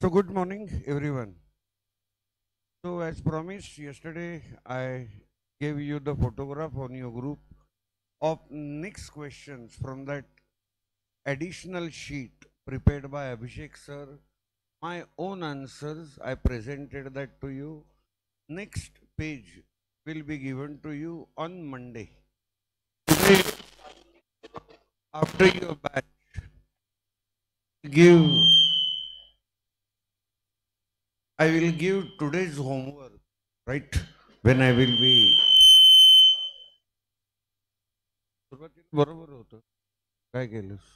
So good morning, everyone. So as promised yesterday, I gave you the photograph on your group of next questions from that additional sheet prepared by Abhishek sir. My own answers, I presented that to you. Next page will be given to you on Monday. Today, after your batch, give I will give today's homework, right? When I will be सुरुवातीला बरोबर होतं काय केलंस.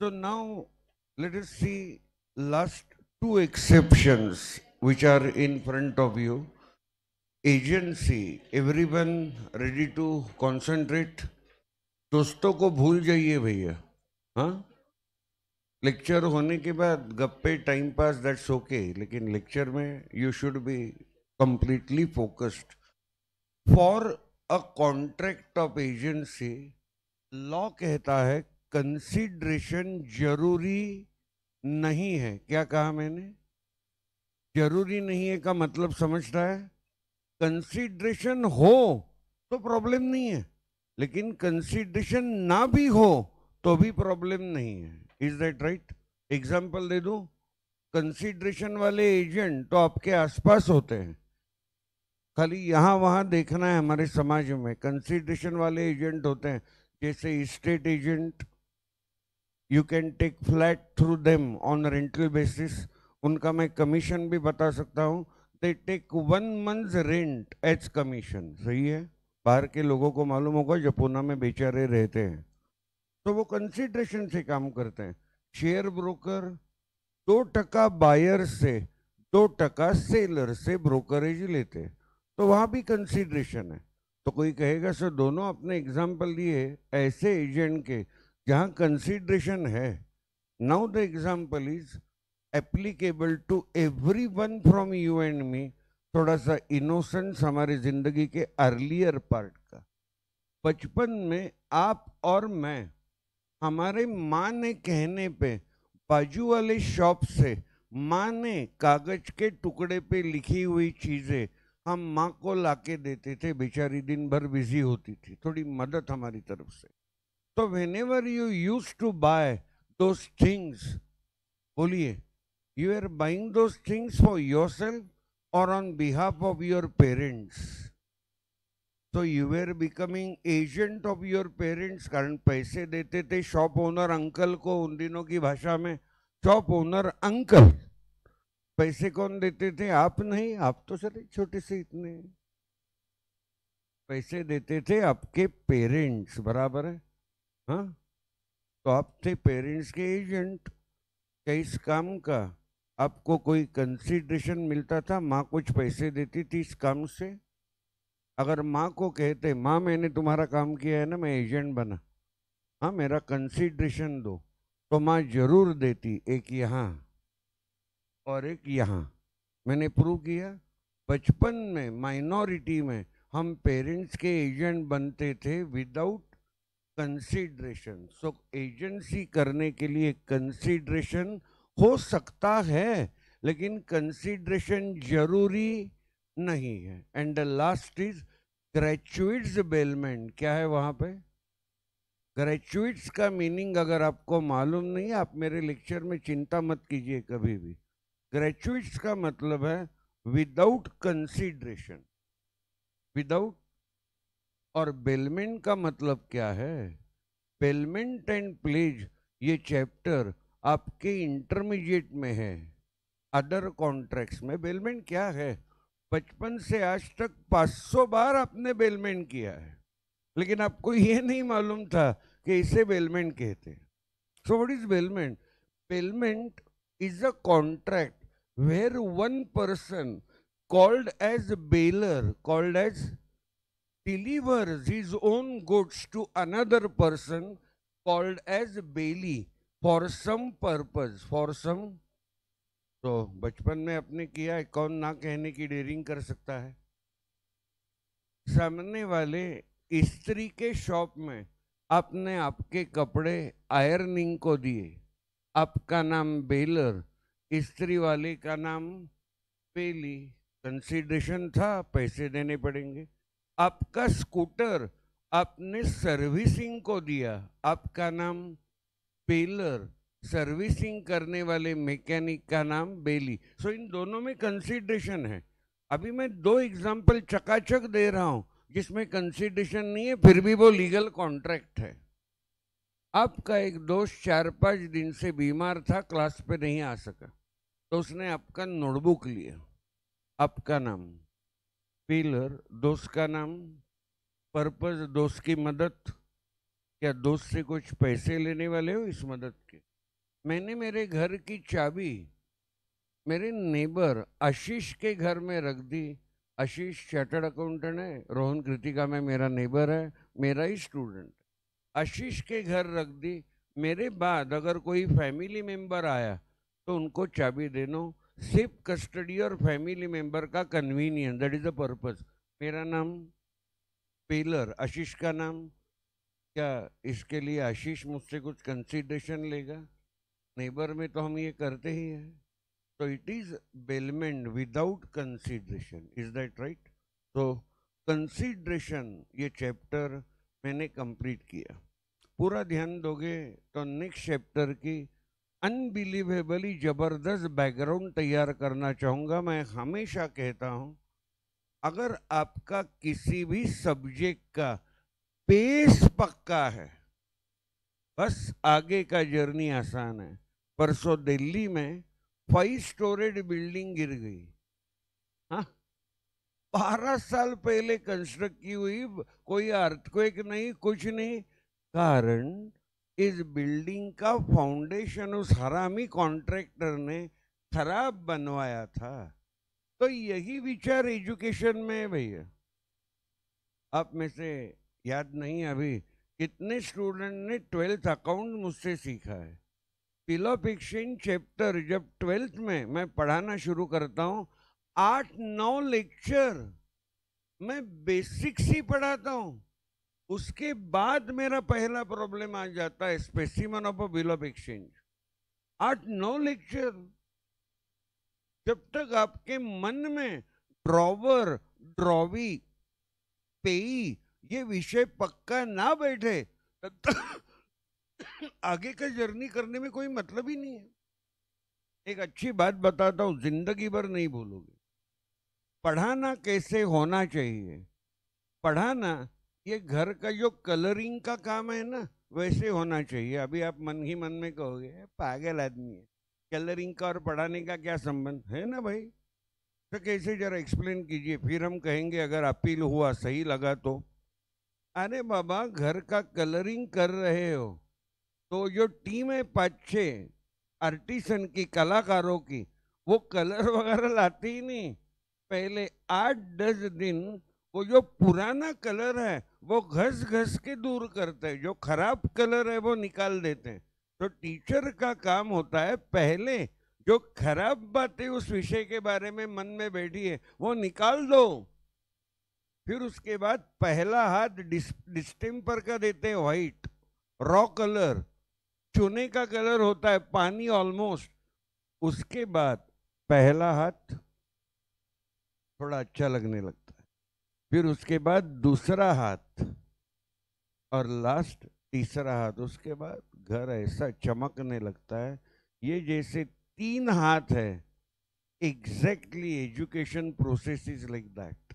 So now let us see last two exceptions which are in front of you. Agency, everyone ready to concentrate? दोस्तों को भूल जाइए भैया. हाँ, लेक्चर होने के बाद गप्पे टाइम पास दैट्स ओके, लेकिन लेक्चर में you should be completely focused. For a contract of agency law कहता है कंसिडरेशन जरूरी नहीं है. क्या कहा मैंने? जरूरी नहीं है का मतलब समझ रहा है? कंसिडरेशन हो तो प्रॉब्लम नहीं है, लेकिन कंसिडरेशन ना भी हो तो भी प्रॉब्लम नहीं है. Is that right? एग्जाम्पल दे दूं. कंसिडरेशन वाले एजेंट तो आपके आसपास होते हैं, खाली यहां वहां देखना है. हमारे समाज में कंसिडरेशन वाले एजेंट होते हैं, जैसे state agent. You can take flat through them on rental basis. उनका मैं कमीशन भी बता सकता हूँ. They take 1 month rent as commission. सही है? बाहर के लोगों को मालूम होगा जो पूना में बेचारे रहते हैं, तो वो कंसिडरेशन से काम करते हैं. शेयर ब्रोकर 2% बायर से 2% सेलर से ब्रोकरेज लेते हैं, तो वहां भी कंसिडरेशन है. तो कोई कहेगा सर दोनों अपने एग्जाम्पल दिए ऐसे एजेंट के जहां कंसिडरेशन है. Now the example is applicable to every one from you and me. थोड़ा सा इनोसेंस हमारी जिंदगी के अर्लियर पार्ट का. बचपन में आप और मैं, हमारे माँ ने कहने पे बाजू वाले शॉप से माँ ने कागज के टुकड़े पे लिखी हुई चीजें हम माँ को लाके देते थे. बेचारी दिन भर बिजी होती थी, थोड़ी मदद हमारी तरफ से. तो whenever you used to buy those things, बोलिए, you are buying those things for yourself or on behalf of your parents? So you were becoming agent of your parents. कारण पैसे देते थे शॉप ओनर अंकल को. उन दिनों की भाषा में शॉप ओनर अंकल. पैसे कौन देते थे? आप नहीं. आप तो सर छोटे से इतने. पैसे देते थे आपके पेरेंट्स. बराबर है? हाँ, तो आप थे पेरेंट्स के एजेंट. क्या इस काम का आपको कोई कंसिडरेशन मिलता था? माँ कुछ पैसे देती थी इस काम से? अगर माँ को कहते माँ मैंने तुम्हारा काम किया है ना, मैं एजेंट बना, हाँ मेरा कंसिडरेशन दो, तो माँ जरूर देती. एक यहाँ और एक यहाँ. मैंने प्रूव किया. बचपन में माइनॉरिटी में हम पेरेंट्स के एजेंट बनते थे विदाउट कंसिडरेशन. सो एजेंसी करने के लिए कंसिडरेशन हो सकता है, लेकिन कंसिडरेशन जरूरी नहीं है. And the last is gratuitous bailment. क्या है वहां पे? ग्रेचुइट्स का मीनिंग अगर आपको मालूम नहीं है, आप मेरे लेक्चर में चिंता मत कीजिए कभी भी. ग्रेचुइट्स का मतलब है विदाउट कंसिडरेशन, विदाउट. और बेलमेंट का मतलब क्या है? पेलमेंट एंड प्लेज, ये चैप्टर आपके इंटरमीडिएट में है. अदर कॉन्ट्रैक्ट्स में बेलमेंट क्या है? बचपन से आज तक 500 बार आपने बेलमेंट किया है, लेकिन आपको ये नहीं मालूम था कि इसे बेलमेंट कहते हैं. So what is bailment? Bailment is a contract where one person called as bailor, called as delivers his own goods to another person called as bailey for some purpose, for some. तो बचपन में आपने किया है, कौन ना कहने की डेयरिंग कर सकता है? सामने वाले स्त्री के शॉप में आपने आपके कपड़े आयरनिंग को दिए, आपका नाम बेलर, स्त्री वाले का नाम पेली, कंसीडरेशन था, पैसे देने पड़ेंगे। आपका स्कूटर आपने सर्विसिंग को दिया, आपका नाम पेलर, सर्विसिंग करने वाले मैकेनिक का नाम बेली। सो इन दोनों में कंसीडरेशन है। अभी मैं दो एग्जांपल चकाचक दे रहा हूं जिसमें कंसीडरेशन नहीं है, फिर भी वो लीगल कॉन्ट्रैक्ट है। आपका एक दोस्त 4-5 दिन से बीमार था, क्लास पे नहीं आ सका, तो उसने आपका नोटबुक लिया, आपका नाम पेलर, दोस्त का नाम पर्पज, दोस्त की मदद, क्या दोस्त से कुछ पैसे लेने वाले हो इस मदद के? मैंने मेरे घर की चाबी मेरे नेबर आशीष के घर में रख दी। आशीष चार्टर्ड अकाउंटेंट है, रोहन कृतिका में मेरा नेबर है, मेरा ही स्टूडेंट। आशीष के घर रख दी। मेरे बाद अगर कोई फैमिली मेंबर आया तो उनको चाबी देना, सिर्फ कस्टडी और फैमिली मेंबर का convenience, that is the purpose. मेरा नाम पेलर, आशीष का नाम, क्या इसके लिए आशीष मुझसे कुछ कंसीडरेशन लेगा? नेबर में तो हम ये करते ही हैं। तो it is bailment without consideration, is that right? तो कंसीडरेशन ये चैप्टर मैंने कंप्लीट किया। पूरा ध्यान दोगे तो नेक्स्ट चैप्टर की अनबिलीवेबली जबरदस्त बैकग्राउंड तैयार करना चाहूंगा। मैं हमेशा कहता हूं, अगर आपका किसी भी सब्जेक्ट का बेस पक्का है, बस आगे का जर्नी आसान है। परसों दिल्ली में 5 स्टोरेड बिल्डिंग गिर गई। हाँ, 12 साल पहले कंस्ट्रक्ट की हुई, कोई अर्थक्वेक नहीं, कुछ नहीं। कारण इस बिल्डिंग का फाउंडेशन उस हरामी कॉन्ट्रैक्टर ने खराब बनवाया था। तो यही विचार एजुकेशन में है भैया। आप में से याद नहीं अभी कितने स्टूडेंट ने 12th अकाउंट मुझसे सीखा है। पिलॉप एक्सचेंज चैप्टर जब 12th में मैं पढ़ाना शुरू करता हूँ, 8-9 लेक्चर मैं बेसिक्स ही पढ़ाता हूँ। उसके बाद मेरा पहला प्रॉब्लम आ जाता है specimen of a bill of exchange. 8-9 lecture. जब तक आपके मन में ड्रॉवर, ड्रॉवी, पेई ये विषय पक्का ना बैठे, तब तक आगे का जर्नी करने में कोई मतलब ही नहीं है। एक अच्छी बात बताता हूं, जिंदगी भर नहीं भूलोगे। पढ़ाना कैसे होना चाहिए? पढ़ाना ये घर का जो कलरिंग का काम है ना, वैसे होना चाहिए। अभी आप मन ही मन में कहोगे पागल आदमी है, कलरिंग का और पढ़ाने का क्या संबंध है ना भाई? तो कैसे, जरा एक्सप्लेन कीजिए, फिर हम कहेंगे अगर अपील हुआ, सही लगा तो। अरे बाबा, घर का कलरिंग कर रहे हो तो जो टीम है 5-6 आर्टिसन की, कलाकारों की, वो कलर वगैरह लाते ही नहीं। पहले 8-10 दिन वो जो पुराना कलर है वो घस घस के दूर करते हैं, जो खराब कलर है वो निकाल देते हैं। तो टीचर का काम होता है पहले जो खराब बातें उस विषय के बारे में मन में बैठी है वो निकाल दो। फिर उसके बाद पहला हाथ डिस्टेम्पर का देते हैं, व्हाइट रॉ कलर, चूने का कलर होता है, पानी ऑलमोस्ट। उसके बाद पहला हाथ थोड़ा अच्छा लगने लगता है, फिर उसके बाद दूसरा हाथ, और लास्ट तीसरा हाथ। उसके बाद घर ऐसा चमकने लगता है, ये जैसे 3 हाथ है। Exactly education process is like that.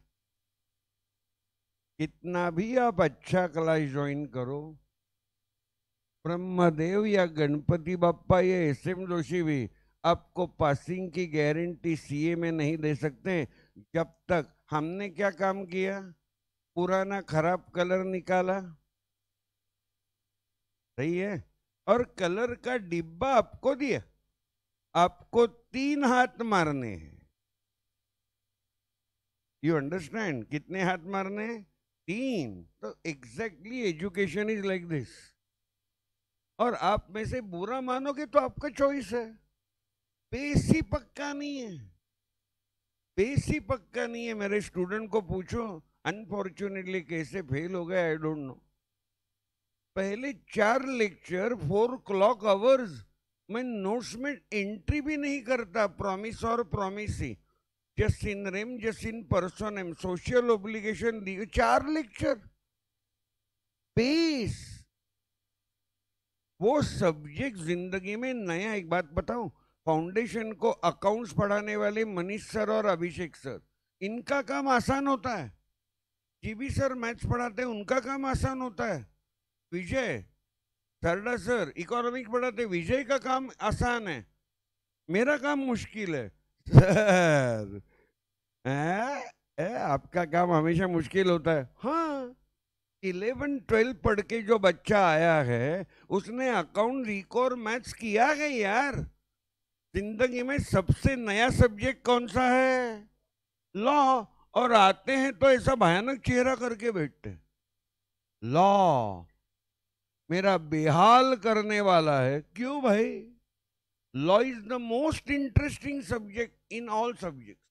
कितना भी आप अच्छा क्लास ज्वाइन करो, ब्रह्मदेव या गणपति बापा या एसएम जोशी भी आपको पासिंग की गारंटी सीए में नहीं दे सकते जब तक हमने क्या काम किया, पुराना खराब कलर निकाला। सही है? और कलर का डिब्बा आपको दिया, आपको 3 हाथ मारने हैं। You understand? कितने हाथ मारने हैं? 3। तो exactly education is like this. और आप में से बुरा मानोगे तो आपका चॉइस है। बेस ही पक्का नहीं है, बेस ही पक्का नहीं है। मेरे स्टूडेंट को पूछो अनफॉर्चुनेटली कैसे फेल हो गए, आई डोंट नो। पहले 4 लेक्चर 4 क्लॉक आवर्स मैं नोट्स में एंट्री भी नहीं करता, प्रॉमिस और प्रॉमिस ही, just in rem just in personam, social obligation the, 4 lecture base. वो सब्जेक्ट जिंदगी में नया। एक बात बताऊं, फाउंडेशन को अकाउंट्स पढ़ाने वाले मनीष सर और अभिषेक सर, इनका काम आसान होता है। जीबी सर मैथ्स पढ़ाते हैं, उनका काम आसान होता है। विजय सरडा सर इकोनॉमिक्स पढ़ाते, विजय का काम आसान है, मेरा काम मुश्किल है। सर आपका काम हमेशा मुश्किल होता है। हाँ, 11-12 पढ़ के जो बच्चा आया है उसने अकाउंट रिको और मैथ्स किया है यार। जिंदगी में सबसे नया सब्जेक्ट कौन सा है? लॉ। और आते हैं तो ऐसा भयानक चेहरा करके बैठते हैं, लॉ मेरा बेहाल करने वाला है। क्यों भाई? Law is the most interesting subject in all subject.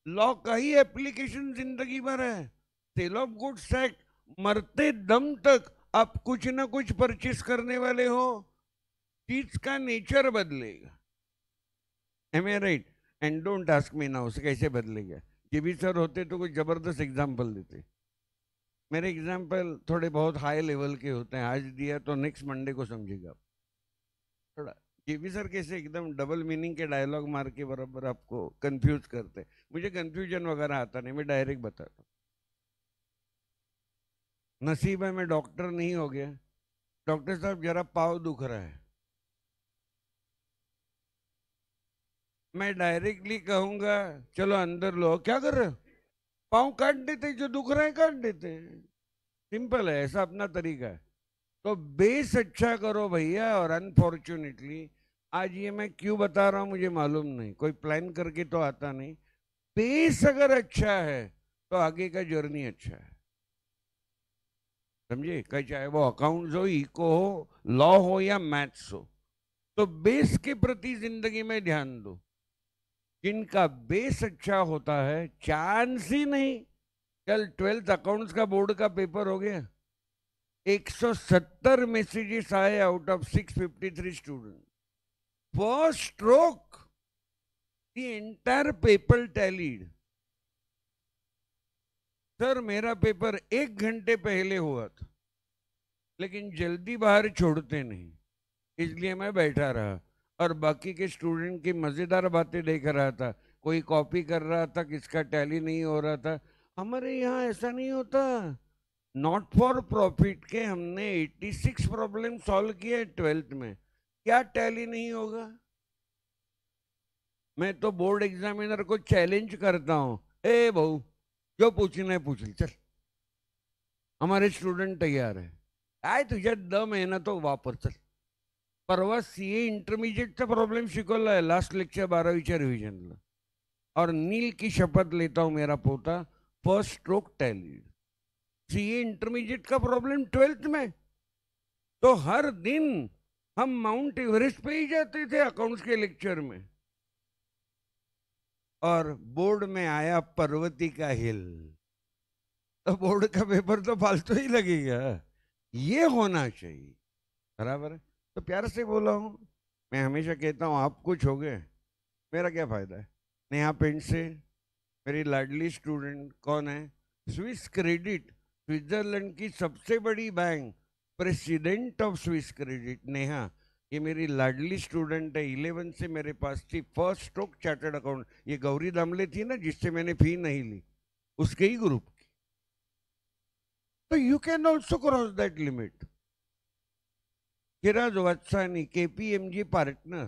Law का ही एप्लीकेशन जिंदगी भर है। सेल ऑफ गुड्स एक्ट, मरते दम तक आप कुछ ना कुछ परचेस करने वाले हो, चीज का नेचर बदलेगा। Am I right? And don't ask me now, उसे कैसे बदलेगा। जीबी सर होते तो कुछ जबरदस्त एग्जाम्पल देते। मेरे एग्जाम्पल थोड़े बहुत हाई लेवल के होते हैं, आज दिया तो नेक्स्ट मंडे को समझेगा थोड़ा। जीबी सर कैसे एकदम डबल मीनिंग के डायलॉग मार के बराबर आपको कंफ्यूज करते। मुझे कंफ्यूजन वगैरह आता नहीं, मैं डायरेक्ट बताता हूँ। नसीब है मैं डॉक्टर नहीं हो गया। डॉक्टर साहब जरा पाँव दुख रहा है, मैं डायरेक्टली कहूंगा चलो अंदर लो, क्या कर रहे हो? पाँव काट देते, जो दुख रहे हैं काट देते। सिंपल है, ऐसा अपना तरीका है। तो बेस अच्छा करो भैया। और अनफॉर्चुनेटली आज ये मैं क्यों बता रहा हूं मुझे मालूम नहीं, कोई प्लान करके तो आता नहीं। बेस अगर अच्छा है तो आगे का जर्नी अच्छा है, समझे? कहीं चाहे वो अकाउंट्स हो, इको हो, लॉ हो या मैथ्स हो, तो बेस के प्रति जिंदगी में ध्यान दो। जिनका बेस अच्छा होता है चांस ही नहीं। कल 12th अकाउंट्स का बोर्ड का पेपर हो गया, 170 मैसेजेस आए out of 653 student. First stroke the entire paper tallied. Sir मेरा पेपर 1 घंटे पहले हुआ था, लेकिन जल्दी बाहर छोड़ते नहीं, इसलिए मैं बैठा रहा और बाकी के स्टूडेंट की मजेदार बातें देख रहा था। कोई कॉपी कर रहा था, किसका टैली नहीं हो रहा था। हमारे यहाँ ऐसा नहीं होता। नॉट फॉर प्रॉफिट के हमने 86 प्रॉब्लम सॉल्व किए 12th में, क्या टैली नहीं होगा? मैं तो बोर्ड एग्जामिनर को चैलेंज करता हूं, ए बहू जो पूछना है पूछ ली, चल हमारे स्टूडेंट तैयार है, काय तुझ्या दम आहे ना तो वापर, चल। परवा सीए इंटरमिजिएटचा प्रॉब्लेम शिकवलाय लास्ट लेक्चर 12वीच्या रिव्हिजनला, और नील की शपथ लेता हूं मेरा पोता first stroke tally. CA intermediate का प्रॉब्लम 12th में, तो हर दिन हम माउंट एवरेस्ट पे ही जाते थे अकाउंट्स के लेक्चर में। और बोर्ड में आया पर्वती का हिल, तो बोर्ड का पेपर तो फालतू ही लगेगा। ये होना चाहिए, बराबर है। तो प्यार से बोला हूं, मैं हमेशा कहता हूं आप कुछ हो गए मेरा क्या फायदा है। नेहा पेंट से मेरी लाडली स्टूडेंट कौन है? स्विस क्रेडिट, स्विट्जरलैंड की सबसे बड़ी bank, president of Swiss credit Neha, ये मेरी लाडली स्टूडेंट है। 11 से मेरे पास थी, फर्स्ट स्ट्रोक चार्टर्ड अकाउंट। ये गौरी दामले थी ना जिससे मैंने फी नहीं ली, उसके ही ग्रुप की। तो you can also cross that limit. Kiraj Vatsani KPMG partner,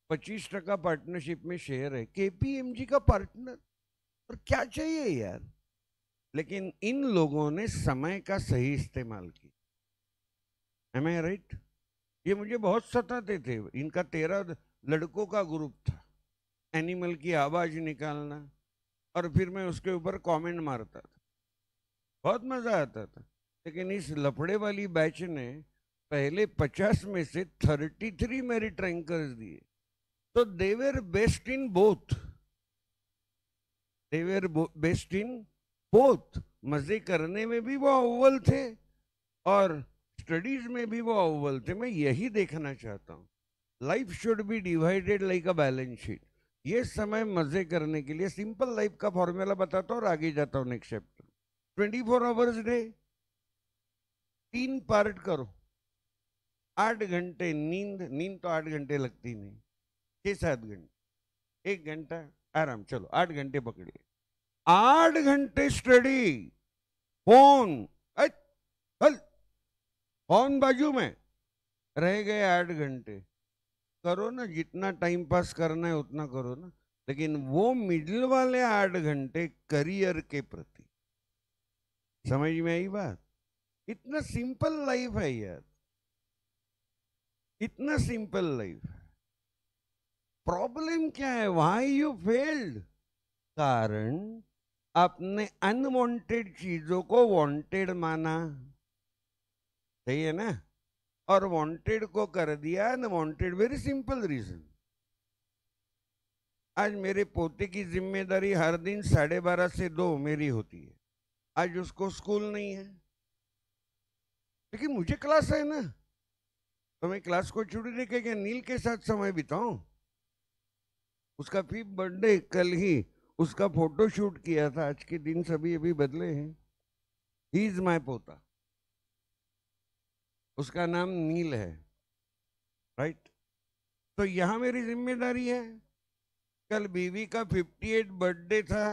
25% partnership में शेयर है, केपीएमजी का पार्टनर। और क्या चाहिए यार? लेकिन इन लोगों ने समय का सही इस्तेमाल किया। M I right? ये मुझे बहुत सताते थे। इनका 13 लड़कों का ग्रुप था, एनिमल की आवाज निकालना, और फिर मैं उसके ऊपर कमेंट मारता था, बहुत मजा आता था। लेकिन इस लफड़े वाली बैच ने पहले 50 में से 33 मेरिट रैंकर्स दिए। तो they were best in both, they were best in both. मजे करने में भी वो अव्वल थे और स्टडीज में भी वो अव्वल थे। मैं यही देखना चाहता हूँ। Life should be divided like a balance sheet. ये समय मजे करने के लिए सिंपल लाइफ का फॉर्मूला बताता हूँ और आगे जाता हूँ next chapter. 24 hours day, 3 part करो। 8 घंटे नींद, नींद तो 8 घंटे लगती नहीं, 6-7 घंटे, 1 घंटा आराम, चलो 8 घंटे पकड़िए। 8 घंटे स्टडी, फोन हल, फोन बाजू में, रह गए 8 घंटे। करो ना, जितना टाइम पास करना है उतना करो ना, लेकिन वो मिडिल वाले 8 घंटे करियर के प्रति। समझ में आई बात? इतना सिंपल लाइफ है यार, इतना सिंपल लाइफ। प्रॉब्लम क्या है? Why you failed? कारण आपने अनवांटेड चीजों को वांटेड माना। सही है ना? और वांटेड को कर दिया अनवांटेड। Very simple reason. आज मेरे पोते की जिम्मेदारी हर दिन 12:30 से 2 मेरी होती है। आज उसको स्कूल नहीं है, लेकिन मुझे क्लास है ना, तो मैं क्लास को छुट्टी देके क्या नील के साथ समय बिताऊं? उसका 5th बर्थडे कल ही, उसका फोटो शूट किया था। आज के दिन सभी अभी बदले हैं। ही इज माय पोता, उसका नाम नील है, राइट? तो यहां मेरी जिम्मेदारी है। कल बीवी का 58 बर्थडे था,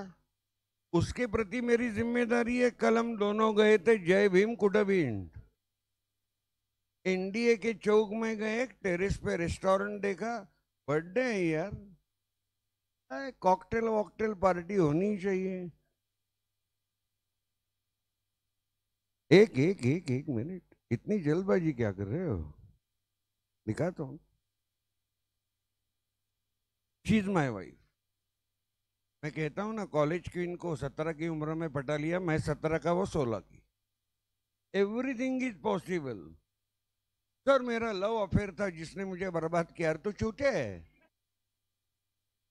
उसके प्रति मेरी जिम्मेदारी है। कल हम दोनों गए थे जय भीम कुटबीन, एनडीए के चौक में गए, टेरेस पे रेस्टोरेंट देखा। बर्थडे है यार, कॉकटेल वॉकटेल पार्टी होनी चाहिए। एक एक एक एक मिनट, इतनी जल्दबाजी क्या कर रहे हो? दिखाता हूं। She is my wife. मैं कहता हूं ना, कॉलेज क्वीन को 17 की उम्र में पटा लिया, मैं 17 का, वो 16 की। Everything is possible. सर मेरा लव अफेयर था जिसने मुझे बर्बाद किया। तो चूते है,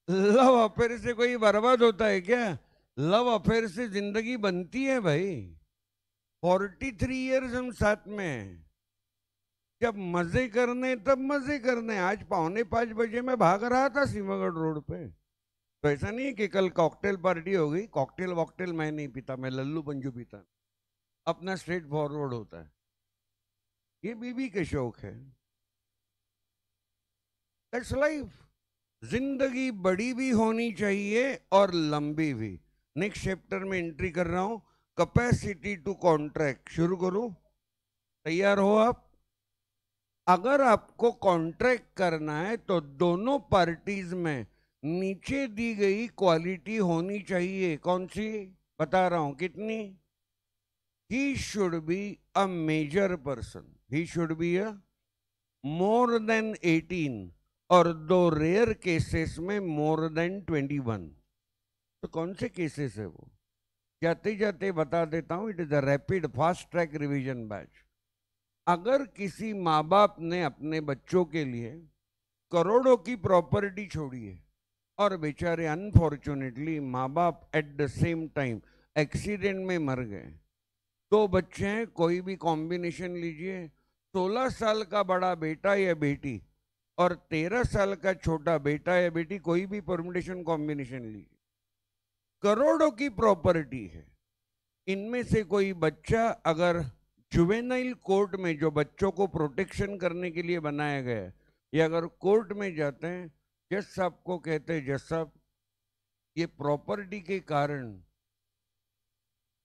लव अफेयर से कोई बर्बाद होता है क्या? लव अफेयर से जिंदगी बनती है भाई। 43 ईयर्स हम साथ में हैं। जब मजे करने तब मजे करने। आज 4:45 मैं भाग रहा था सिमगढ़ रोड पे। तो ऐसा नहीं है कि कल कॉकटेल पार्टी हो गई। कॉकटेल वॉकटेल मैं नहीं पीता, मैं लल्लू पंजू पीता। अपना स्ट्रेट फॉरवर्ड होता है। ये बीवी के शौक है। That's life. जिंदगी बड़ी भी होनी चाहिए और लंबी भी। नेक्स्ट चैप्टर में एंट्री कर रहा हूं, कैपेसिटी टू कॉन्ट्रैक्ट। शुरू करूं? तैयार हो आप? अगर आपको कॉन्ट्रैक्ट करना है तो दोनों पार्टीज में नीचे दी गई क्वालिटी होनी चाहिए। कौन सी? बता रहा हूं कितनी। He should be a major person, he should be a more than 18, और 2 रेयर केसेस में मोर देन 21। तो कौन से केसेस है वो? जाते जाते बता देता हूं। It is a rapid fast track revision batch. अगर किसी माँ बाप ने अपने बच्चों के लिए करोड़ों की प्रॉपर्टी छोड़ी है और बेचारे अनफॉर्चुनेटली माँ बाप at the same time accident में मर गए, 2 बच्चे हैं, कोई भी कॉम्बिनेशन लीजिए, 16 साल का बड़ा बेटा या बेटी और 13 साल का छोटा बेटा या बेटी, कोई भी परमुटेशन कॉम्बिनेशन लीजिए, करोड़ों की प्रॉपर्टी है। इनमें से कोई बच्चा अगर जुवेनाइल कोर्ट में, जो बच्चों को प्रोटेक्शन करने के लिए बनाया गया है, या अगर कोर्ट में जाते हैं, जज साहब को कहते हैं, जज साहब ये प्रॉपर्टी के कारण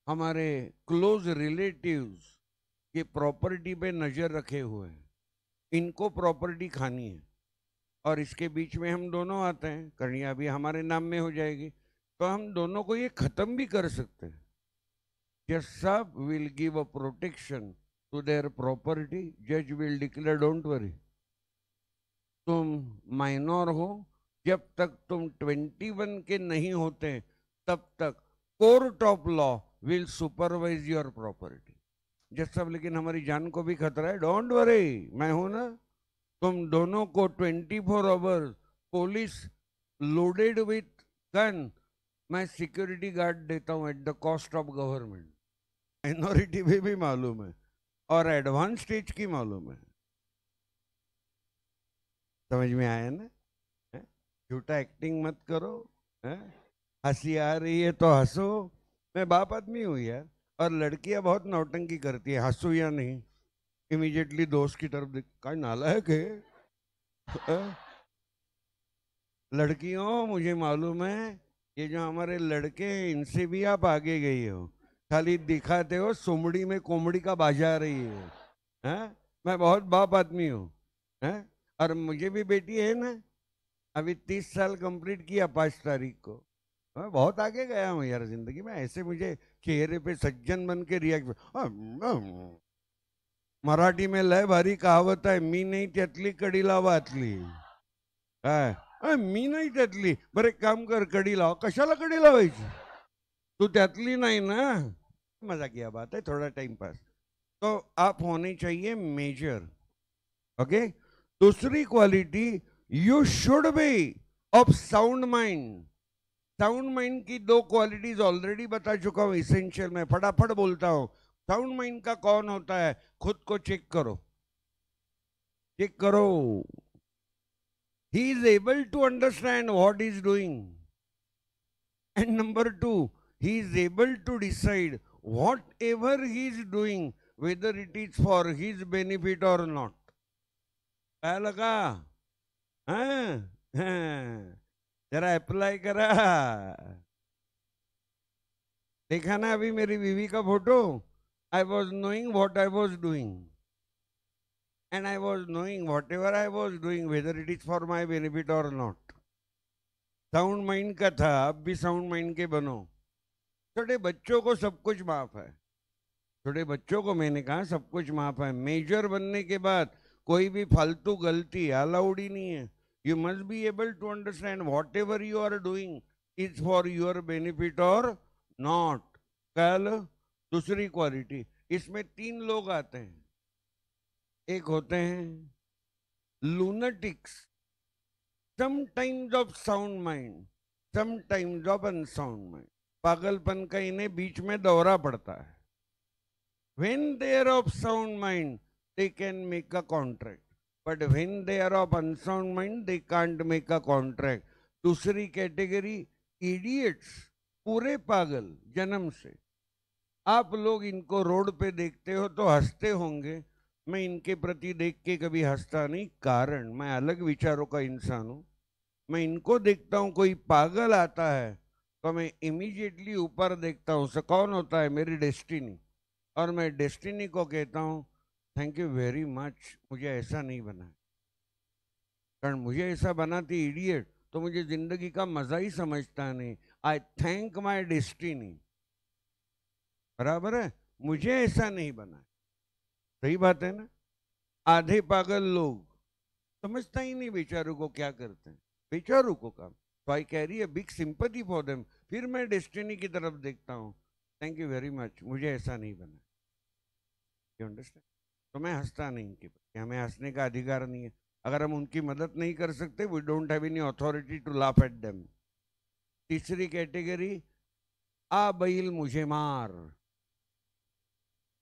हमारे क्लोज रिलेटिव्स ये प्रॉपर्टी पे नजर रखे हुए हैं, इनको प्रॉपर्टी खानी है, और इसके बीच में हम दोनों आते हैं, कन्या भी हमारे नाम में हो जाएगी, तो हम दोनों को ये खत्म भी कर सकते हैं। Judge Sahab will give a protection to their property. Judge will declare, don't worry. तुम माइनर हो, जब तक तुम 21 के नहीं होते तब तक court of law will supervise your property. जज साहब लेकिन हमारी जान को भी खतरा है। डोंट वरी, मैं हूं ना। तुम दोनों को 24 hours police loaded with gun, मैं सिक्योरिटी गार्ड देता हूं at the cost of government. Minority में भी मालूम है, और एडवांस स्टेज की मालूम है। समझ में आया ना? हैं? झूठा एक्टिंग मत करो। हैं? हंसी आ रही है तो हंसो। मैं बाप आदमी हूँ यार। और लड़कियां बहुत नौटंकी करती है, हंसो या नहीं, इमीडिएटली दोस्त की तरफ देख, का नालायक है। हैं? लड़कियों, मुझे मालूम है, ये जो हमारे लड़के हैं इनसे भी आप आगे गई हो। खाली दिखाते हो सुमड़ी में कोमड़ी का बाजार है ये। हैं? मैं बहुत बाप आदमी हूँ। हैं? और मुझे भी बेटी है ना, अभी 30 साल कंप्लीट किया 5 तारीख को। मैं बहुत आगे गया हूँ यार जिंदगी में। ऐसे मुझे चेहरे पे सज्जन बन के रिएक्ट, मराठी में लय भारी कहावत आहे, मी नाही त्यातली कडी लावा आतली. काय मी नाही त्यातली, बरं एक काम कर, कडी लाव. कशाला कडी लावायची? तू त्यातली नाही ना. मजा किया बात है, थोड़ा टाइम पास. तो आप होने चाहिए मेजर. ओके. दूसरी quality, you should be of sound mind. Sound mind की 2 क्वालिटीज ऑलरेडी बता चुका हूं इसेंशियल में, फटाफट बोलता हूं. साउंड माइंड का कौन होता है? खुद को चेक करो, चेक करो. He is able to understand what is doing. And number 2, he is able to decide whatever he is doing, whether it is for his benefit or not. क्या लगा? हाँ? हाँ. जरा अप्लाई करा. देखा ना अभी मेरी बीवी का photo? I was knowing what I was doing. And I was knowing whatever I was doing, whether it is for my benefit or not. Sound mind का था, अब भी साउंड माइंड के बनो. छोटे बच्चों को सब कुछ माफ है. छोटे बच्चों को मैंने कहा सब कुछ माफ है. मेजर बनने के बाद कोई भी फालतू गलती अलाउड ही नहीं है. You must be able to understand whatever you are doing is for your benefit और नॉट. कल दूसरी क्वालिटी, इसमें 3 लोग आते हैं. एक होते हैं lunatics, sometimes of sound mind, sometimes of unsound mind. पागलपन का इन्हें बीच में दौरा पड़ता है. when they are of sound mind they can make a contract, but when they are of unsound mind they can't make a contract. दूसरी category, idiots, पूरे पागल जन्म से. आप लोग इनको रोड पे देखते हो तो हंसते होंगे. मैं इनके प्रति देख के कभी हंसता नहीं, कारण मैं अलग विचारों का इंसान हूं. मैं इनको देखता हूं, कोई पागल आता है तो मैं इमीडिएटली ऊपर देखता हूं, से कौन होता है? मेरी डेस्टिनी. और मैं डेस्टिनी को कहता हूं थैंक यू वेरी मच, मुझे ऐसा नहीं बना. कारण मुझे ऐसा बनाती इडियट तो मुझे जिंदगी का मजा ही समझता नहीं. आई थैंक माई डेस्टिनी. बराबर है? मुझे ऐसा नहीं बना. सही बात है ना? आधे पागल लोग समझता ही नहीं बेचारों को क्या करते हैं, बेचारों को काम. तो I carry a big sympathy for them. फिर मैं डेस्टिनी की तरफ देखता हूँ, थैंक यू वेरी मच, मुझे ऐसा नहीं बना. You understand? तो मैं हंसता नहीं इनके पर, हमें हंसने का अधिकार नहीं है. अगर हम उनकी मदद नहीं कर सकते, we don't have any authority to laugh at them. तीसरी कैटेगरी, आ बैल मुझे मार,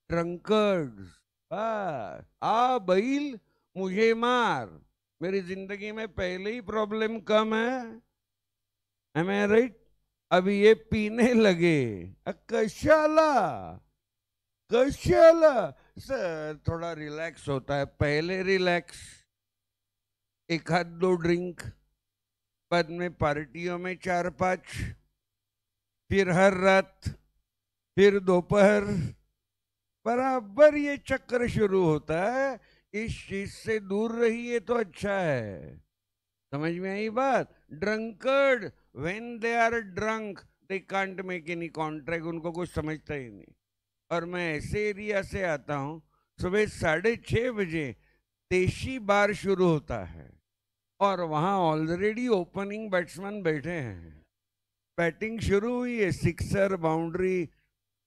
ड्रंकर्ड्स. आ बैल मुझे मार. मेरी जिंदगी में पहले ही प्रॉब्लम कम है. M I right? अभी ये पीने लगे. कशाला कशाला सर? थोड़ा रिलैक्स होता है, पहले रिलैक्स, 1-2 ड्रिंक, बाद में पार्टियों में 4-5, फिर हर रात, फिर दोपहर, बराबर ये चक्कर शुरू होता है. इस चीज से दूर रहिए तो अच्छा है. समझ में आई बात? Drunkard, when they are drunk they can't make any contract. उनको कुछ समझता ही नहीं. और मैं ऐसे एरिया से आता हूँ, सुबह 6:30 बजे देशी बार शुरू होता है और वहां ऑलरेडी ओपनिंग बैट्समैन बैठे हैं. बैटिंग शुरू हुई है, सिक्सर, बाउंड्री,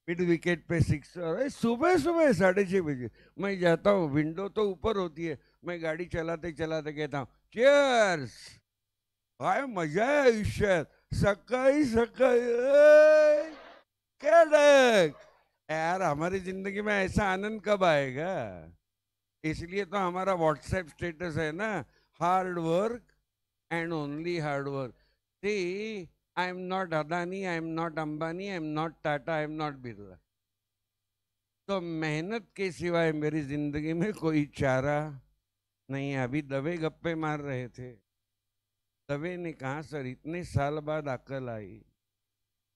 मिड विकेट पे सिक्सर. सुबह सुबह 6:30 बजे मैं जाता हूँ. विंडो तो ऊपर होती है, मैं गाड़ी चलाते चलाते कहता हूँ चीयर्स. काय मजा आहे आयुष्यात. सकाळी सकाळी कडक यार हमारी जिंदगी में ऐसा आनंद कब आएगा? इसलिए तो हमारा व्हाट्सएप स्टेटस है ना, hard work and only hard work. See, I am not Adani, I am not Ambani, I am not Tata, I am not Birla. तो मेहनत के सिवाय मेरी जिंदगी में कोई चारा नहीं है। अभी दवे गप्पे मार रहे थे। दवे ने कहा, सर इतने साल बाद अकल आई,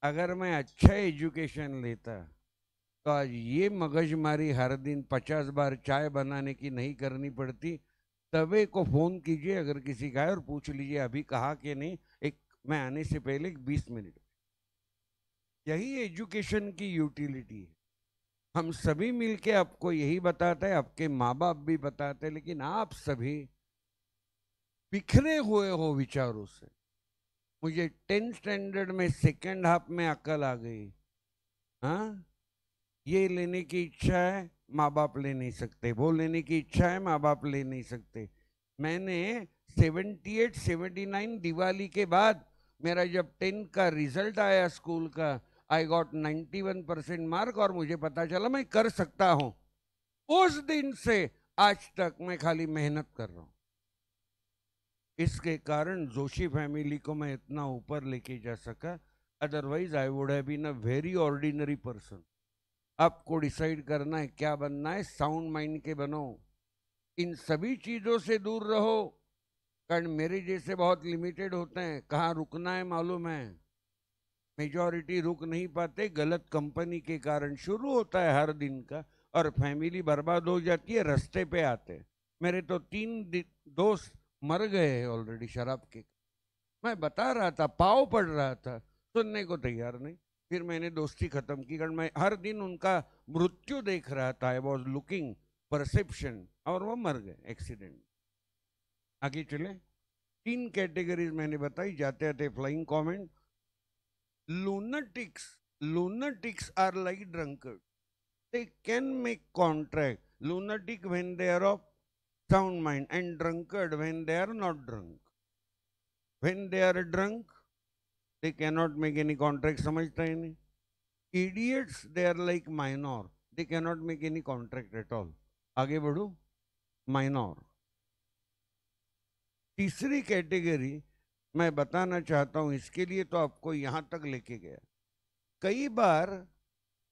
अगर मैं अच्छा एजुकेशन लेता तो आज ये मगजमारी हर दिन 50 बार चाय बनाने की नहीं करनी पड़ती। तवे को फोन कीजिए अगर किसी का है और पूछ लीजिए अभी कहा कि नहीं, एक मैं आने से पहले 20 मिनट। यही एजुकेशन की यूटिलिटी है। हम सभी मिलके आपको यही बताते हैं, आपके माँ बाप भी बताते हैं, लेकिन आप सभी बिखरे हुए हो विचारों से। मुझे 10th स्टैंडर्ड में सेकेंड हाफ में अकल आ गई। हाँ, ये लेने की इच्छा है, माँ बाप ले नहीं सकते, वो लेने की इच्छा है, माँ बाप ले नहीं सकते। मैंने 78 79 दिवाली के बाद मेरा जब 10th का रिजल्ट आया स्कूल का, आई गॉट 91% मार्क और मुझे पता चला मैं कर सकता हूं। उस दिन से आज तक मैं खाली मेहनत कर रहा हूं। इसके कारण जोशी फैमिली को मैं इतना ऊपर लेके जा सका। Otherwise I would have been a very ordinary person. आपको डिसाइड करना है क्या बनना है, साउंड माइंड के बनो। इन सभी चीजों से दूर रहो, कारण मेरे जैसे बहुत लिमिटेड होते हैं। कहाँ रुकना है मालूम है? मेजॉरिटी रुक नहीं पाते, गलत कंपनी के कारण शुरू होता है हर दिन का, और फैमिली बर्बाद हो जाती है रास्ते पे आते। मेरे तो 3 दोस्त मर गए हैं ऑलरेडी शराब के। मैं बता रहा था, पाव पड़ रहा था, सुनने को तैयार नहीं। फिर मैंने दोस्ती खत्म की, कारण मैं हर दिन उनका मृत्यु देख रहा था। आई वॉज लुकिंग परसेप्शन, और वो मर गए एक्सीडेंट। आगे चले। 3 कैटेगरीज मैंने बताई, जाते आते flying comment. lunatics lunatics are like drunkards. They can make contract. Lunatic when they are of sound mind, and drunkard when they are not drunk. When they are drunk, they cannot make any contract. समझता ही नहीं। Idiots, they are like minor. They cannot make any contract at all. आगे बढ़ो। minor। तीसरी category मैं बताना चाहता हूं, इसके लिए तो आपको यहां तक लेके गया। कई बार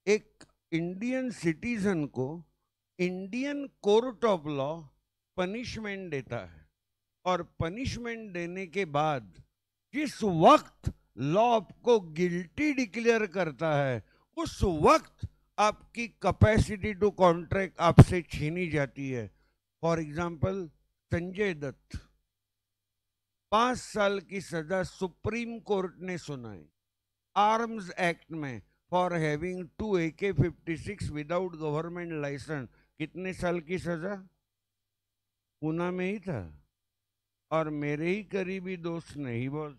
एक इंडियन सिटीजन को Indian court of law punishment देता है, और पनिशमेंट देने के बाद जिस वक्त लॉ आपको गिल्टी डिक्लेयर करता है, उस वक्त आपकी कैपेसिटी टू कॉन्ट्रैक्ट आपसे छीनी जाती है। फॉर एग्जाम्पल, संजय दत्त 5 साल की सजा सुप्रीम कोर्ट ने सुनाई आर्म्स एक्ट में, for having 2 AK-56 without government licence. कितने साल की सजा? पूना में ही था। और मेरे ही करीबी दोस्त ने, he was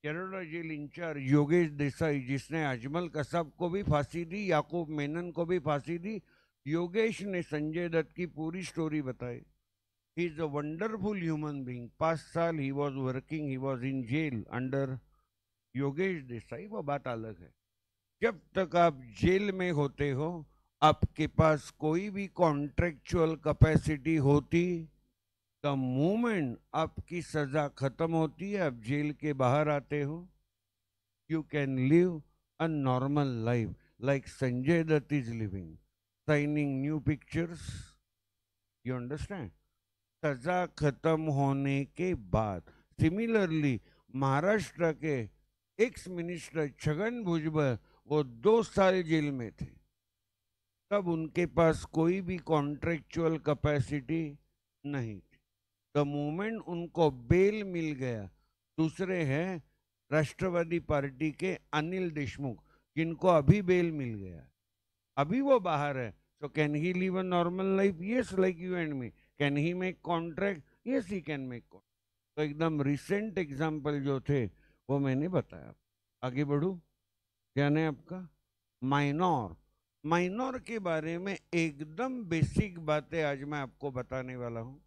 Kerala jail incharge, Yogesh Desai, जिसने अजमल कसाब को भी फांसी दी, याकूब मेनन को भी फांसी दी। योगेश ने संजय दत्त की पूरी स्टोरी बताई। He is a wonderful human being. 5 साल he was working, he was in jail under Yogesh Desai. वो बात अलग है। जब तक आप जेल में होते हो, आपके पास कोई भी कॉन्ट्रेक्चुअल कैपेसिटी होती, द मोमेंट आपकी सजा खत्म होती है, आप जेल के बाहर आते हो, you can live a normal life like Sanjay Dutt is living, signing new pictures. You understand? सजा खत्म होने के बाद। सिमिलरली, महाराष्ट्र के एक्स मिनिस्टर छगन भुजबल, वो 2 साल जेल में थे, तब उनके पास कोई भी कॉन्ट्रेक्चुअल कैपेसिटी नहीं थी। द मोमेंट उनको बेल मिल गया। दूसरे हैं राष्ट्रवादी पार्टी के अनिल देशमुख, जिनको अभी बेल मिल गया, अभी वो बाहर है। So can he live a normal life? Yes, like you and me. Can he make contract? Yes, he can make contract. तो एकदम रिसेंट एग्जाम्पल जो थे वो मैंने बताया। आगे बढ़ू। क्या है आपका? माइनॉर। माइनॉर के बारे में एकदम बेसिक बातें आज मैं आपको बताने वाला हूँ।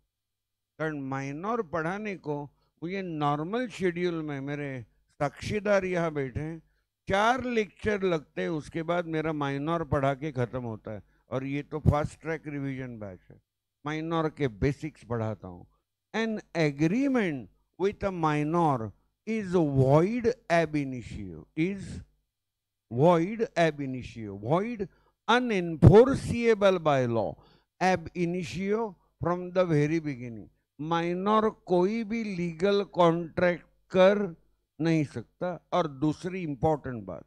कारण माइनॉर पढ़ाने को मुझे नॉर्मल शेड्यूल में, मेरे साक्षीदार यहाँ बैठे हैं, 4 लेक्चर लगते हैं, उसके बाद मेरा माइनर पढ़ा के खत्म होता है। और ये तो फास्ट ट्रैक रिवीजन बैच है, माइनर के बेसिक्स पढ़ाता हूँ। An agreement with a minor is void ab initio, is void ab initio, void unenforceable by law, ab initio from the very beginning। Minor कोई भी लीगल कॉन्ट्रैक्ट कर नहीं सकता। और दूसरी इंपॉर्टेंट बात,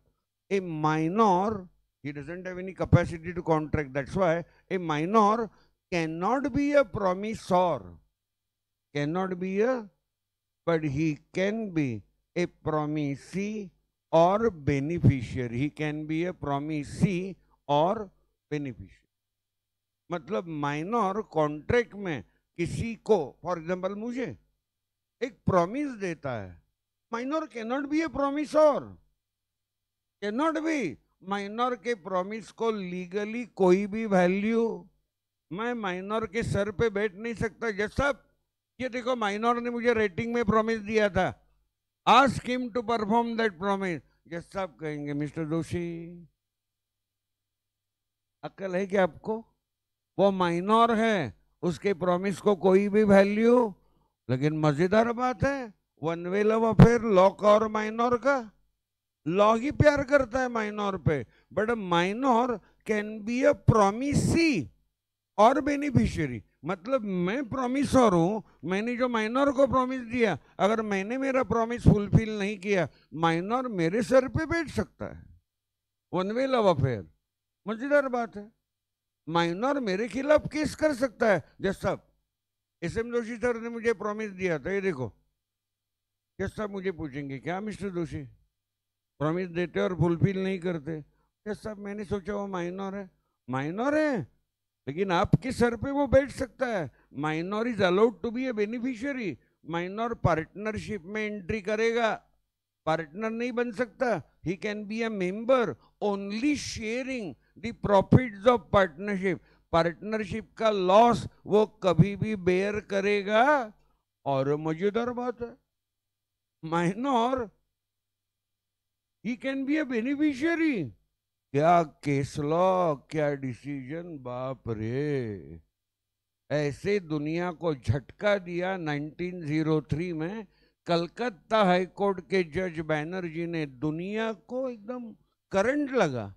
ए minor he doesn't have any capacity to contract, that's why a minor cannot be a promisor, cannot be a, but he can be a promisee or beneficiary, he can be a promisee or beneficiary। मतलब minor contract में किसी को, for example मुझे एक promise देता है, minor cannot be A promiser, cannot be. Minor के promise को लीगली कोई भी वैल्यू, मैं माइनर के सर पे बैठ नहीं सकता। जैसा ये देखो, माइनर ने मुझे रेटिंग में प्रॉमिस दिया था, ask him to perform that promise. जज साहब कहेंगे मिस्टर जोशी, अक्ल है क्या आपको? वो माइनर है, उसके प्रॉमिस को कोई भी वैल्यू। लेकिन मजेदार बात है, one way love affair law का और माइनर का। लॉ ही प्यार करता है माइनर पे, but minor can be a promisee और बेनिफिशियरी। मतलब मैं प्रॉमिसर हूं, मैंने जो माइनर को प्रॉमिस दिया, अगर मैंने मेरा प्रॉमिस फुलफिल नहीं किया, माइनर मेरे सर पे बैठ सकता है। वन वे लव अफेयर, मजेदार बात है। माइनर मेरे खिलाफ केस कर सकता है। जज साहब, एसएम जोशी सर ने मुझे प्रॉमिस दिया था, ये देखो। जज साहब मुझे पूछेंगे, क्या मिस्टर जोशी प्रॉमिस देते और फुलफिल नहीं करते? जज साहब मैंने सोचा वो माइनर है, माइनर है, लेकिन आपके सर पे वो बैठ सकता है। Minor is allowed to be a beneficiary. Minor partnership में एंट्री करेगा, पार्टनर नहीं बन सकता। He can be a member only sharing the profits of partnership. Partnership का लॉस वो कभी भी बेयर करेगा। और मजेदार बात है, minor he can be a beneficiary. क्या केस लॉ, क्या डिसीजन, बाप रे! ऐसे दुनिया को झटका दिया 1903 में कलकत्ता हाईकोर्ट के जज बैनर्जी ने। दुनिया को एकदम करंट लगा।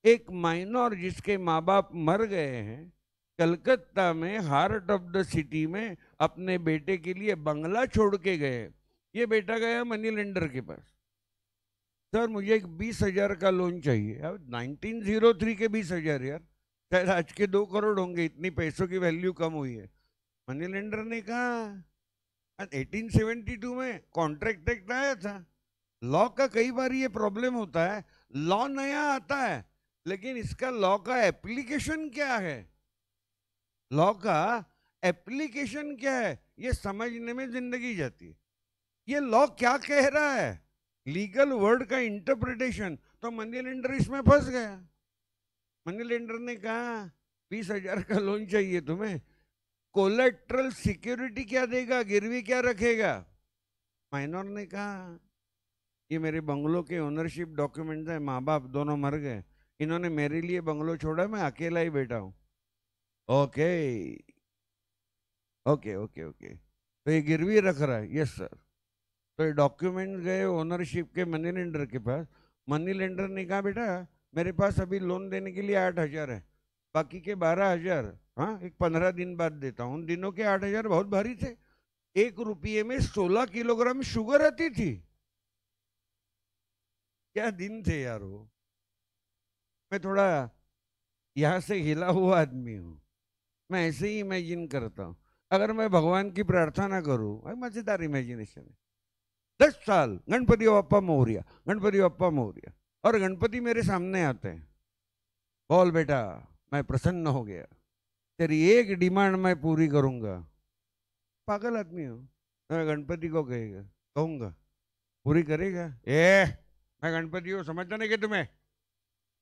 एक माइनर जिसके माँ बाप मर गए हैं, कलकत्ता में हार्ट ऑफ द सिटी में अपने बेटे के लिए बंगला छोड़ के गए। ये बेटा गया मनी लेंडर के पास, सर मुझे एक 20,000 का लोन चाहिए। अब 1903 के 20,000 यार, शायद आज के 2 करोड़ होंगे, इतनी पैसों की वैल्यू कम हुई है। मनी लेंडर ने कहा, 1872 में कॉन्ट्रैक्ट एक्ट आया था। लॉ का कई बार ये प्रॉब्लम होता है, लॉ नया आता है, लेकिन इसका लॉ का एप्लीकेशन क्या है, लॉ का एप्लीकेशन क्या है, ये समझने में जिंदगी जाती है। ये लॉ क्या कह रहा है, लीगल वर्ड का इंटरप्रिटेशन। तो मनी लेंडर इसमें फंस गया। मनी लेंडर ने कहा 20,000 का लोन चाहिए तुम्हें, कोलेट्रल सिक्योरिटी क्या देगा, गिरवी क्या रखेगा? माइनर ने कहा ये मेरे बंगलो के ओनरशिप डॉक्यूमेंट है, माँ बाप दोनों मर गए, इन्होंने मेरे लिए बंगलो छोड़ा, मैं अकेला ही बैठा हूं। ओके ओके ओके ओके, तो ये गिरवी रख रहा है? Yes sir. तो ये डॉक्यूमेंट गए ओनरशिप के मनी लेंडर के पास। मनी लेंडर ने कहा बेटा मेरे पास अभी लोन देने के लिए 8,000 है, बाकी के 12,000 हाँ एक 15 दिन बाद देता हूँ। उन दिनों के 8,000 बहुत भारी थे। 1 रुपये में 16 किलोग्राम शुगर आती थी। क्या दिन थे यार वो। मैं थोड़ा यहाँ से हिला हुआ आदमी हूँ, मैं ऐसे ही इमेजिन करता हूँ। अगर मैं भगवान की प्रार्थना करूँ, मजेदार इमेजिनेशन है, 10 साल गणपति बप्पा मोरिया, गणपति बप्पा मोरिया, और गणपति मेरे सामने आते हैं, बोल बेटा मैं प्रसन्न हो गया, तेरी एक डिमांड मैं पूरी करूंगा। पागल आदमी हो, मैं गणपति को कहेगा कहूंगा पूरी करेगा? मैं गणपति हूँ, समझता नहीं कि तुम्हें?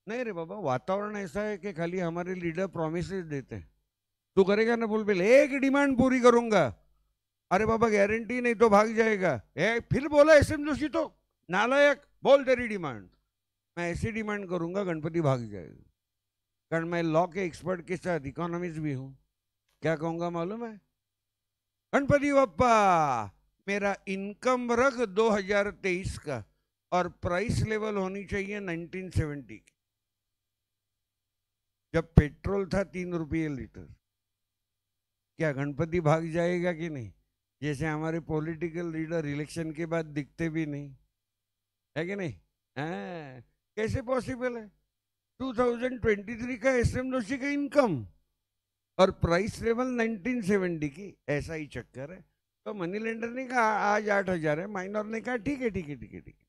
नहीं रे बाबा, वातावरण ऐसा है कि खाली हमारे लीडर प्रॉमिसेस देते हैं। तू करेगा ना फुलफिल? एक डिमांड पूरी करूंगा। अरे बाबा गारंटी नहीं तो भाग जाएगा। फिर बोला एसएम जोशी तो नालायक, बोल तेरी डिमांड। मैं ऐसी डिमांड करूंगा गणपति भाग जाएगा, कारण मैं लॉ के एक्सपर्ट के साथ इकोनॉमिस्ट भी हूं। क्या कहूंगा मालूम है? गणपति बप्पा, मेरा इनकम रख 2023 का, और प्राइस लेवल होनी चाहिए 1970 की, जब पेट्रोल था 3 रुपये लीटर। क्या गणपति भाग जाएगा कि नहीं? जैसे हमारे पॉलिटिकल लीडर इलेक्शन के बाद दिखते भी नहीं है कि नहीं? हाँ, कैसे पॉसिबल है? 2023 का एसएम जोशी का इनकम और प्राइस लेवल 1970 की, ऐसा ही चक्कर है। तो मनी लेंडर ने कहा आज 8,000 है, माइनर ने कहा ठीक है ठीक है ठीक है ठीक है,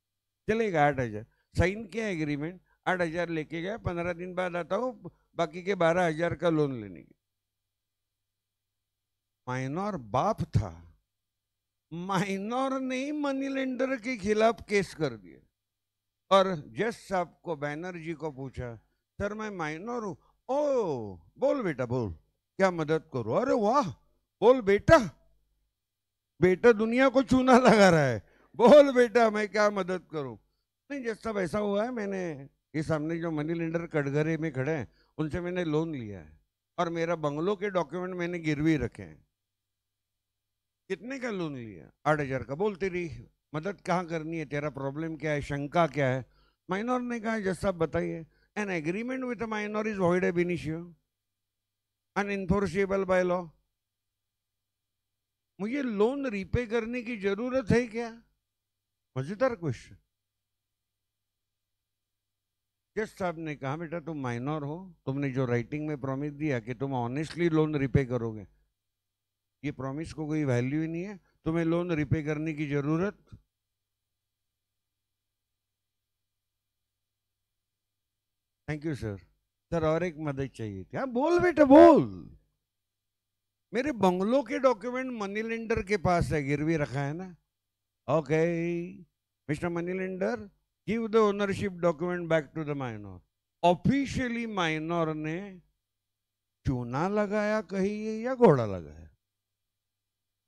चलेगा 8,000। साइन किया एग्रीमेंट, 8,000 लेके गया, 15 दिन बाद आता हूँ बाकी के 12,000 का लोन लेने की। माइनर बाप था, माइनर ने मनी लेंडर के खिलाफ केस कर दिया। और जज साहब को, बैनर्जी को पूछा, सर मैं माइनर हूं। ओ बोल बेटा बोल, क्या मदद करो? अरे वाह, बोल बेटा। बेटा दुनिया को चूना लगा रहा है, बोल बेटा मैं क्या मदद करूं? नहीं जज साहब, ऐसा हुआ है, मैंने ये सामने जो मनी लेंडर कटघरे में खड़े हैं उनसे मैंने लोन लिया है, और मेरा बंगलो के डॉक्यूमेंट मैंने गिरवी रखे हैं। कितने का लोन लिया? 8,000 का। बोल तेरी मदद कहाँ करनी है, तेरा प्रॉब्लम क्या है, शंका क्या है? माइनर ने कहा जज साहब बताइए। An agreement with minor is void ab initio, unenforceable by law. मुझे लोन रीपे करने की जरूरत है क्या? मजेदार क्वेश्चन। जज साहब ने कहा बेटा तुम माइनर हो, तुमने जो राइटिंग में प्रॉमिस दिया कि तुम ऑनेस्टली लोन रिपे करोगे, ये प्रॉमिस को कोई वैल्यू ही नहीं है, तुम्हें लोन रिपे करने की जरूरत। Thank you sir. सर और एक मदद चाहिए थी। हाँ बोल बेटा बोल। मेरे बंगलो के डॉक्यूमेंट मनी लेंडर के पास है, गिरवी रखा है ना। Okay mister money lender, give the ownership document back to the minor. Officially minor ने चूना लगाया कही या घोड़ा लगाया?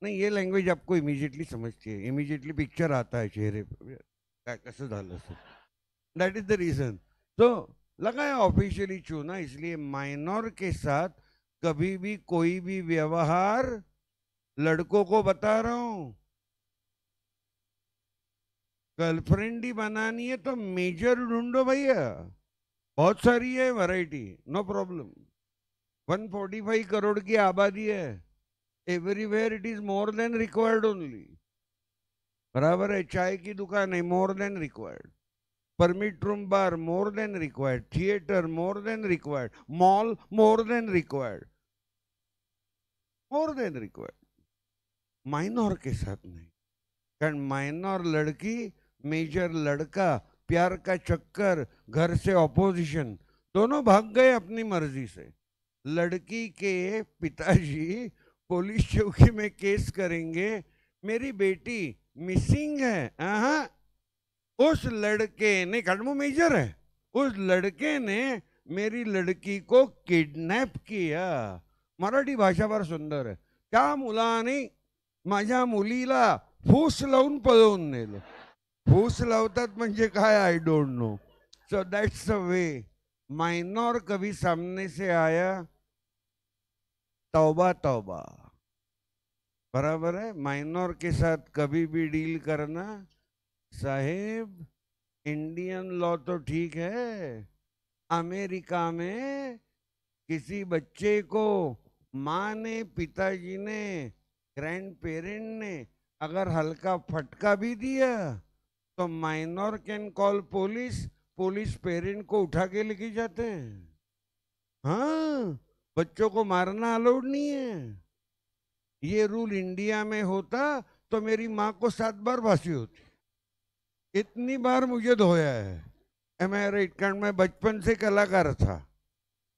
नहीं, ये लैंग्वेज आपको इमीडिएटली समझती है, इमीडिएटली पिक्चर आता है चेहरे पे, काय कसं झालं sir, that is the reason. तो लगाया ऑफिशियली चूना, इसलिए माइनर के साथ कभी भी कोई भी व्यवहार, लड़कों को बता रहा हूं, गर्लफ्रेंड ही बनानी है तो मेजर ढूंढो भैया, बहुत सारी है वैरायटी, नो प्रॉब्लम। 145 करोड़ की आबादी है, everywhere it is more than required only. बराबर है, चाय की दुकान है, more than required. Permit room बार, more than required. Theatre, more than required. Mall, more than required, more than required. Minor के साथ नहीं, कारण माइनर लड़की, मेजर लड़का, प्यार का चक्कर, घर से ऑपोजिशन, दोनों भाग गए अपनी मर्जी से। लड़की के पिताजी पुलिस चौकी में केस करेंगे, मेरी बेटी मिसिंग है। उस लड़के ने, कड़मू मेजर है, उस लड़के ने मेरी लड़की को किडनैप किया। मराठी भाषा फार सुंदर आहे। त्या मुलाने माझ्या मुलीला फूस लावून पळवून नेलं। फूस लावतात म्हणजे काय, I don't know. So that's the way. Minor कभी सामने से आया, तौबा तौबा। बराबर है, माइनर के साथ कभी भी डील करना, साहेब इंडियन लॉ तो ठीक है, अमेरिका में किसी बच्चे को माँ ने, पिताजी ने, ग्रैंड पेरेंट ने अगर हल्का फटका भी दिया तो minor can call police, police parent को उठा के लेके जाते हैं। हाँ, बच्चों को मारना अलाउड नहीं है। ये रूल इंडिया में होता तो मेरी माँ को 7 बार फांसी होती। इतनी बार मुझे धोया है, एम आई राइट? कारण मैं बचपन से कलाकार था।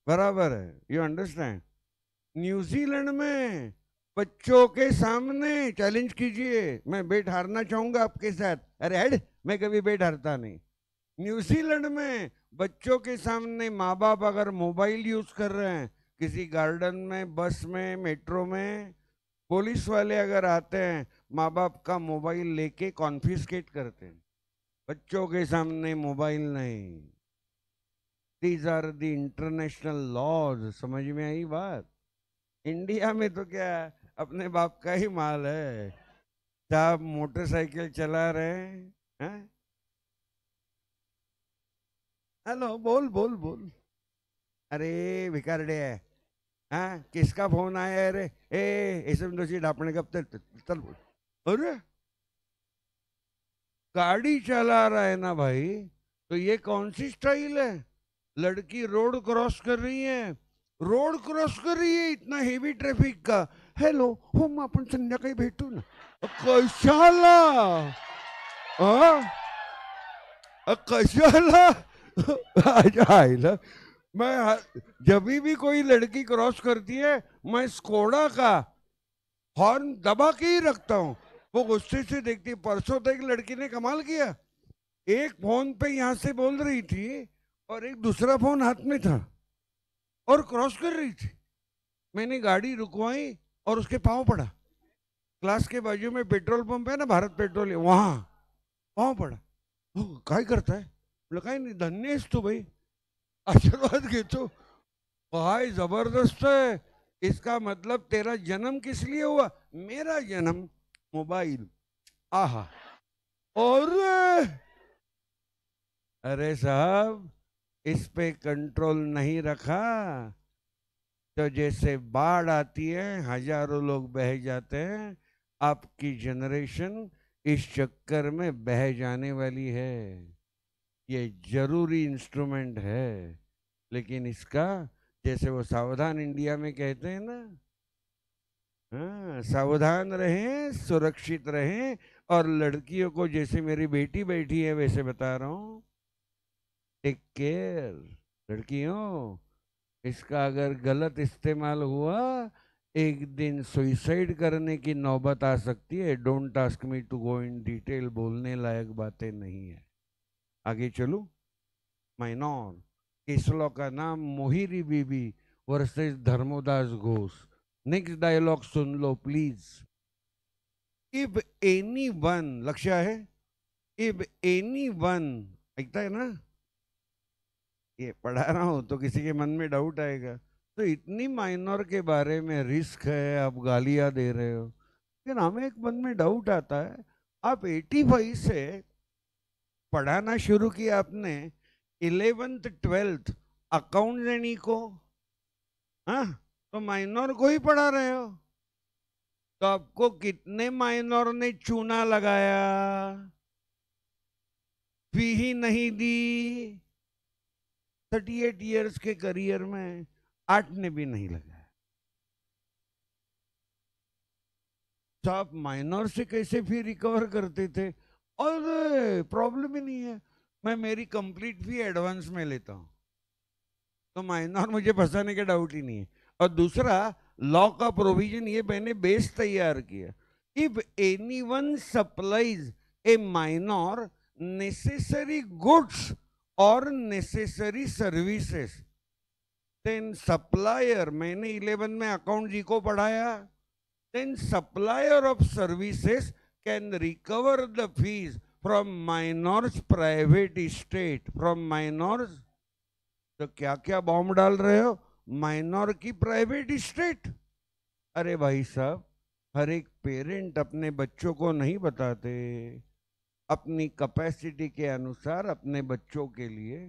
बराबर है, यू अंडरस्टैंड। न्यूजीलैंड में बच्चों के सामने चैलेंज कीजिए, मैं बेट हारना चाहूंगा आपके साथ। अरे हेड, मैं कभी बेट हारता नहीं। न्यूजीलैंड में बच्चों के सामने माँ बाप अगर मोबाइल यूज कर रहे हैं किसी गार्डन में, बस में, मेट्रो में, पुलिस वाले अगर आते हैं माँ बाप का मोबाइल लेके कॉन्फिस्केट करते हैं। बच्चों के सामने मोबाइल नहीं। These are the international laws. समझ में आई बात? इंडिया में तो क्या, अपने बाप का ही माल है। साहब मोटरसाइकिल चला रहे हैं? हेलो, बोल बोल बोल। अरे भिखारडे है। हाँ, किसका फोन आया है रे? ए इसमें तो सीट आपने कब तक चल। अरे गाड़ी चला रहा है ना भाई, तो ये कौन सी स्टाइल है? लड़की रोड क्रॉस कर रही है, रोड क्रॉस कर रही है इतना हेवी ट्रॅफिक का। हॅलो हो, मग आपण संध्याकाळी भेटू ना। कशाला? आ? कशाला? आईला मैं जब भी कोई लड़की क्रॉस करती है, मैं स्कोडा का हॉर्न दबा के ही रखता हूँ। वो गुस्से से देखती। परसों तो एक लड़की ने कमाल किया, एक फोन पे यहां से बोल रही थी और एक दूसरा फोन हाथ में था और क्रॉस कर रही थी। मैंने गाड़ी रुकवाई और उसके पांव पड़ा। क्लास के बाजू में पेट्रोल पंप है ना, भारत पेट्रोल, वहां पांव पड़ा। काय करताय? म्हटलं काय नाही, धन्य आहेस तू भाई, आशीर्वाद घेतो। भाई जबरदस्त है। इसका मतलब तेरा जन्म किस लिए हुआ? मेरा जन्म मोबाइल। आहा। और अरे साहब, इस पे कंट्रोल नहीं रखा तो जैसे बाढ़ आती है, हजारों लोग बह जाते हैं। आपकी जनरेशन इस चक्कर में बह जाने वाली है। ये जरूरी इंस्ट्रूमेंट है, लेकिन इसका, जैसे वो सावधान इंडिया में कहते हैं ना, हाँ, सावधान रहें, सुरक्षित रहें। और लड़कियों को, जैसे मेरी बेटी बैठी है वैसे बता रहा हूँ, टेक केयर। लड़कियों, इसका अगर गलत इस्तेमाल हुआ, एक दिन सुइसाइड करने की नौबत आ सकती है। Don't ask me to go in detail, बोलने लायक बातें नहीं है। आगे चलूं? माइनॉर केस लॉ का नाम Mohori Bibi versus Dharmodas Ghosh. Next dialogue सुन लो प्लीज। इफ एनी वन, लक्ष्य है, इफ एनी वन, ऐकता है ना, ये पढ़ा रहा हूं तो किसी के मन में डाउट आएगा, तो इतनी माइनर के बारे में रिस्क है, आप गालियां दे रहे हो। लेकिन हमें एक मन में डाउट आता है, आप 85 से पढ़ाना शुरू किया आपने, 11th 12th account and eco, हाँ, तो माइनर को ही पढ़ा रहे हो। तो आपको कितने माइनर ने चूना लगाया, फी ही नहीं दी। 38 इयर्स के करियर में 8 ने भी नहीं लगाया। तो आप माइनर से कैसे फी रिकवर करते थे? और प्रॉब्लम ही नहीं है, मैं मेरी कंप्लीट फी एडवांस में लेता हूं, तो माइनर मुझे फंसाने का डाउट ही नहीं है। और दूसरा, लॉ का प्रोविजन ये मैंने बेस तैयार किया। If any one supplies a minor necessary goods और नेसेसरी सर्विसेज, देन सप्लायर, मैंने 11 में अकाउंट जी को पढ़ाया, then supplier of services can recover the fees from minors private state, from minors. तो क्या क्या बॉम्ब डाल रहे हो? माइनर की प्राइवेट स्टेट। अरे भाई साहब, हर एक पेरेंट अपने बच्चों को नहीं बताते, अपनी कैपेसिटी के अनुसार अपने बच्चों के लिए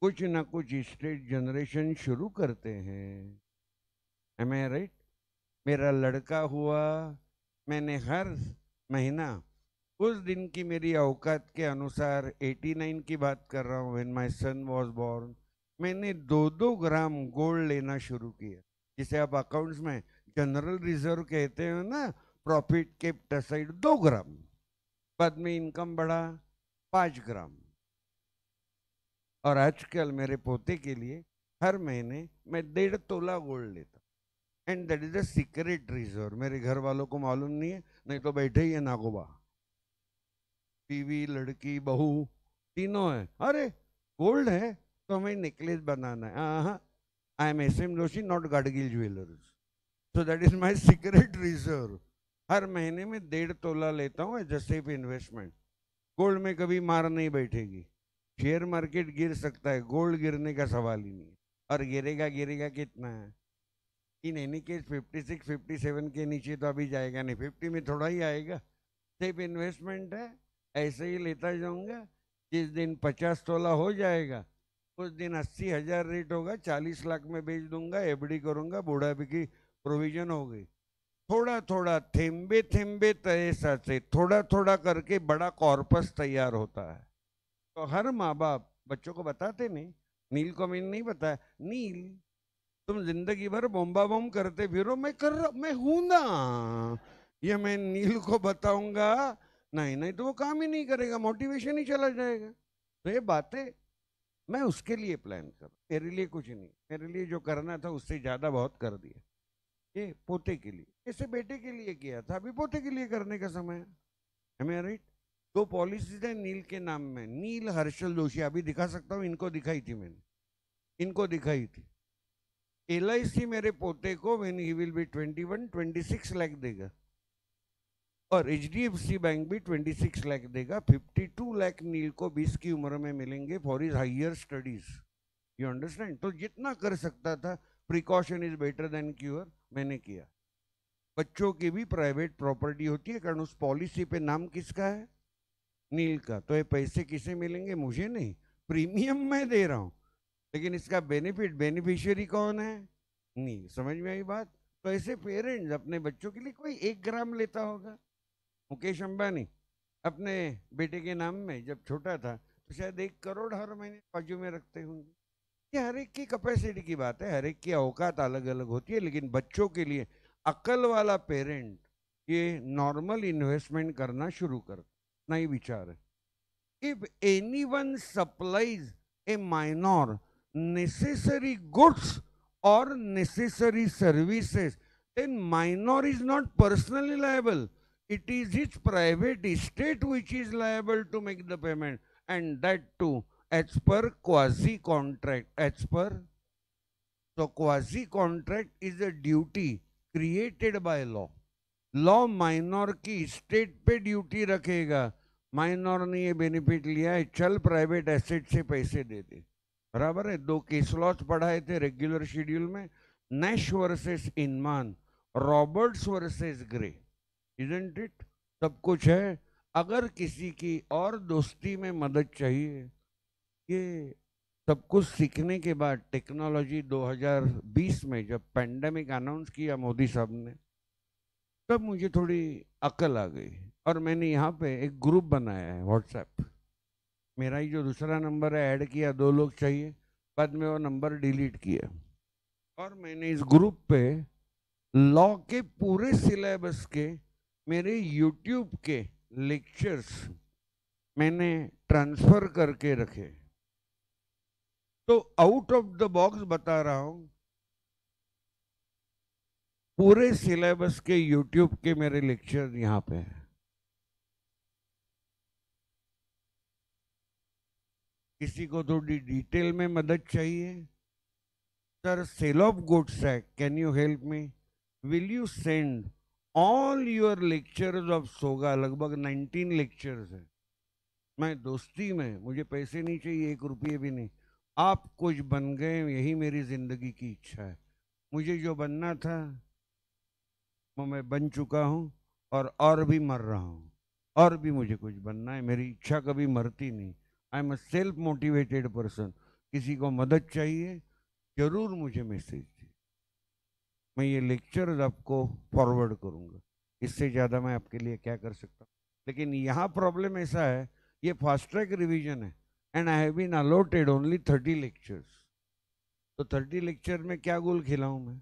कुछ ना कुछ स्टेट जनरेशन शुरू करते हैं। M I right? मेरा लड़का हुआ, मैंने हर महीना उस दिन की मेरी औकात के अनुसार, 89 की बात कर रहा हूँ, when my son was born, मैंने 2-2 ग्राम गोल्ड लेना शुरू किया, जिसे आप अकाउंट्स में जनरल रिजर्व कहते हो ना, प्रॉफिट केप्ट असाइड 2 ग्राम। बाद में इनकम बढ़ा 5 ग्राम, और आजकल मेरे पोते के लिए हर महीने मैं 1.5 तोला गोल्ड लेता। And that is the secret reserve. मेरे घर वालों को मालूम नहीं है, नहीं तो बैठे ही है नागोबा, बीवी, लड़की, बहू, तीनों है। अरे गोल्ड है तो हमें नेकलेस बनाना है। हाँ, I am S M Joshi, not Gadgil jewellers, so that is my secret reserve. हर महीने में 1.5 तोला लेता हूँ as a safe investment. Gold में कभी मार नहीं बैठेगी। शेयर मार्केट गिर सकता है, गोल्ड गिरने का सवाल ही नहीं। और गिरेगा गिरेगा कितना है? इन एनी केस 56 57 के नीचे तो अभी जाएगा नहीं, 50 में थोड़ा ही आएगा। सिर्फ इन्वेस्टमेंट है, ऐसे ही लेता जाऊंगा। जिस दिन 50 तोला हो जाएगा उस दिन 80,000 रेट होगा, 40 लाख में बेच दूंगा, एफडी करूंगा, बुढ़ापे की प्रोविजन हो गई। थोड़ा थोड़ा थेम्बे थेम्बे तय साचे, थोड़ा थोड़ा करके बड़ा कॉर्पस तैयार होता है। तो हर माँ बाप बच्चों को बताते नहीं। नील को मैंने नहीं बताया, नील तुम जिंदगी भर बोम्बा बोम करते फिरो, मैं हूं ना, ये मैं नील को बताऊंगा नहीं नहीं तो वो काम ही नहीं करेगा, मोटिवेशन ही चला जाएगा। तो ये बातें मैं उसके लिए प्लान कर, मेरे लिए कुछ नहीं, मेरे लिए जो करना था उससे ज्यादा बहुत कर दिया। ये पोते के लिए, ऐसे बेटे के लिए किया था, अभी पोते के लिए करने का समय है। राइट। दो पॉलिसीज है नील के नाम में, नील हर्षल जोशी, अभी दिखा सकता हूँ, इनको दिखाई थी मैंने, इनको दिखाई थी। LIC मेरे पोते को when he will be 21 26 lakh देगा, और HDFC बैंक भी 26 लाख देगा। 52 लाख नील को 20 की उम्र में मिलेंगे for his higher studies. You understand? तो जितना कर सकता था, precaution is better than cure, मैंने किया। बच्चों की भी प्राइवेट प्रॉपर्टी होती है, कारण उस पॉलिसी पे नाम किसका है? नील का। तो ये पैसे किसे मिलेंगे? मुझे नहीं, प्रीमियम मैं दे रहा हूं, लेकिन इसका बेनिफिट बेनिफिशियरी कौन है? नील। समझ में आई बात? तो ऐसे पेरेंट्स अपने बच्चों के लिए कोई 1 ग्राम लेता होगा। मुकेश अंबानी अपने बेटे के नाम में जब छोटा था तो शायद 1 करोड़ हर महीने बाजू में रखते होंगे। ये हर एक की कैपेसिटी की बात है, हर एक की औकात अलग अलग होती है, लेकिन बच्चों के लिए अकल वाला पेरेंट ये नॉर्मल इन्वेस्टमेंट करना शुरू कर, नहीं विचार है। If anyone supplies a minor necessary goods or necessary services, then minor is not personally liable. It is its private estate which is liable to make the payment, and that too as per quasi contract. As per, so quasi contract is a duty created by law. Law minor की state पे duty रखेगा, minor ने ये benefit लिया है, चल private asset से पैसे दे दे। बराबर है। 2 केस लॉज पढ़ाए थे रेगुलर शेड्यूल में, Nash versus Inman, Roberts versus Grey. Isn't it? सब कुछ है। अगर किसी की और दोस्ती में मदद चाहिए, ये सब कुछ सीखने के बाद टेक्नोलॉजी 2020 में जब पैंडेमिक अनाउंस किया मोदी साहब ने, तब मुझे थोड़ी अकल आ गई और मैंने यहाँ पे एक ग्रुप बनाया है व्हाट्सएप। मेरा ही जो दूसरा नंबर है ऐड किया, 2 लोग चाहिए, बाद में वो नंबर डिलीट किया, और मैंने इस ग्रुप पे लॉ के पूरे सिलेबस के मेरे यूट्यूब के लेक्चर्स मैंने ट्रांसफर करके रखे। तो आउट ऑफ द बॉक्स बता रहा हूं, पूरे सिलेबस के यूट्यूब के मेरे लेक्चर यहाँ पे हैं। किसी को थोड़ी डिटेल में मदद चाहिए, sir sale of goods act, can you help me? Will you send all your lectures of SOGA? लगभग 19 लेक्चर्स है। मैं दोस्ती में, मुझे पैसे नहीं चाहिए, 1 रुपये भी नहीं। आप कुछ बन गए, यही मेरी जिंदगी की इच्छा है। मुझे जो बनना था वो मैं बन चुका हूँ, और भी मर रहा हूँ, और भी मुझे कुछ बनना है। मेरी इच्छा कभी मरती नहीं। I am a self motivated person. किसी को मदद चाहिए, जरूर मुझे मैसेज दीजिए, मैं ये लेक्चर आपको फॉरवर्ड करूँगा। इससे ज़्यादा मैं आपके लिए क्या कर सकता हूँ? लेकिन यहाँ प्रॉब्लम ऐसा है, ये फास्ट ट्रैक रिविजन है, and I have been allotted only 30 lectures. तो 30 लेक्चर में क्या गुल खिलाऊं मैं?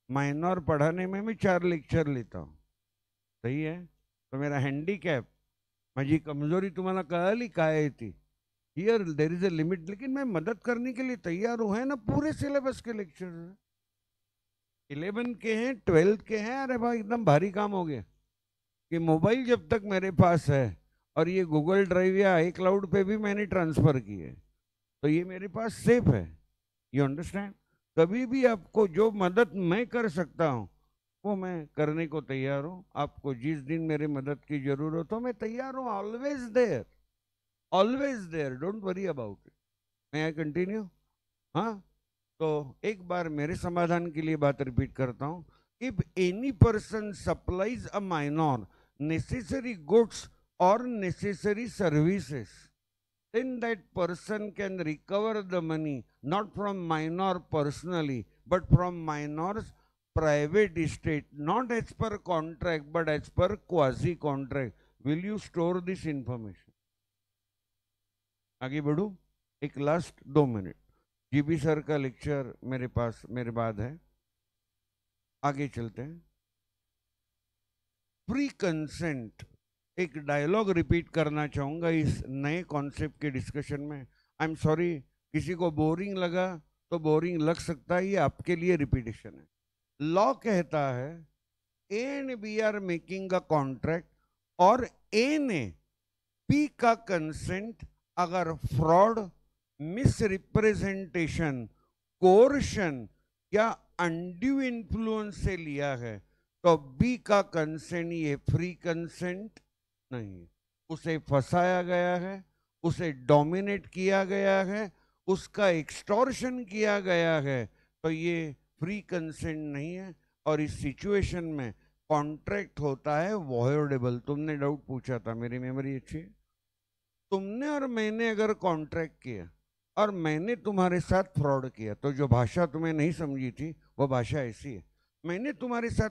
माइनर पढ़ाने में मैं 4 लेक्चर लेता हूँ, सही है? तो मेरा हँडिकॅप, माझी कमजोरी तुम्हाला कळाली काय थी? Here there is a limit. लेकिन मैं मदद करने के लिए तैयार हूँ, है ना? पूरे सिलेबस के लेक्चर 11 के हैं, 12 के हैं। अरे भाई एकदम भारी काम हो गया कि मोबाइल जब तक मेरे पास है, और ये गूगल ड्राइव या आई क्लाउड पे भी मैंने ट्रांसफर किए, तो ये मेरे पास सेफ है। You understand? कभी भी आपको जो मदद मैं कर सकता हूँ वो मैं करने को तैयार हूँ। आपको जिस दिन मेरे मदद की जरूरत हो मैं तैयार हूँ। Always there, don't worry about it. May I continue? हाँ, तो एक बार मेरे समाधान के लिए बात रिपीट करता हूँ। If any person supplies a minor necessary goods और necessary services, then that person can recover the money not from minor personally but from minor's private estate, not as per contract but as per quasi contract. Will you store this information? आगे बढ़ू, एक last 2 minute. GB sir का lecture मेरे पास मेरे बाद है, आगे चलते हैं। प्री कंसेंट, एक डायलॉग रिपीट करना चाहूंगा इस नए कॉन्सेप्ट के डिस्कशन में। आई एम सॉरी, किसी को बोरिंग लगा तो बोरिंग लग सकता है, ये आपके लिए रिपीटेशन है। लॉ कहता है A and B are making a contract और ए ने पी का कंसेंट अगर फ्रॉड, मिस रिप्रेजेंटेशन, कोर्शन या अनड्यू इन्फ्लुएंस से लिया है तो बी का कंसेंट ये फ्री कंसेंट नहीं। उसे फंसाया गया है, उसे डोमिनेट किया गया है, उसका एक्सटॉर्शन किया गया है, तो ये फ्री कंसेंट नहीं है। और इस सिचुएशन में कॉन्ट्रैक्ट होता है वॉयडेबल। तुमने डाउट पूछा था, मेरी मेमोरी अच्छी है। तुमने और मैंने अगर कॉन्ट्रैक्ट किया और मैंने तुम्हारे साथ फ्रॉड किया, तो जो भाषा तुम्हें नहीं समझी थी वो भाषा ऐसी है। मैंने तुम्हारे साथ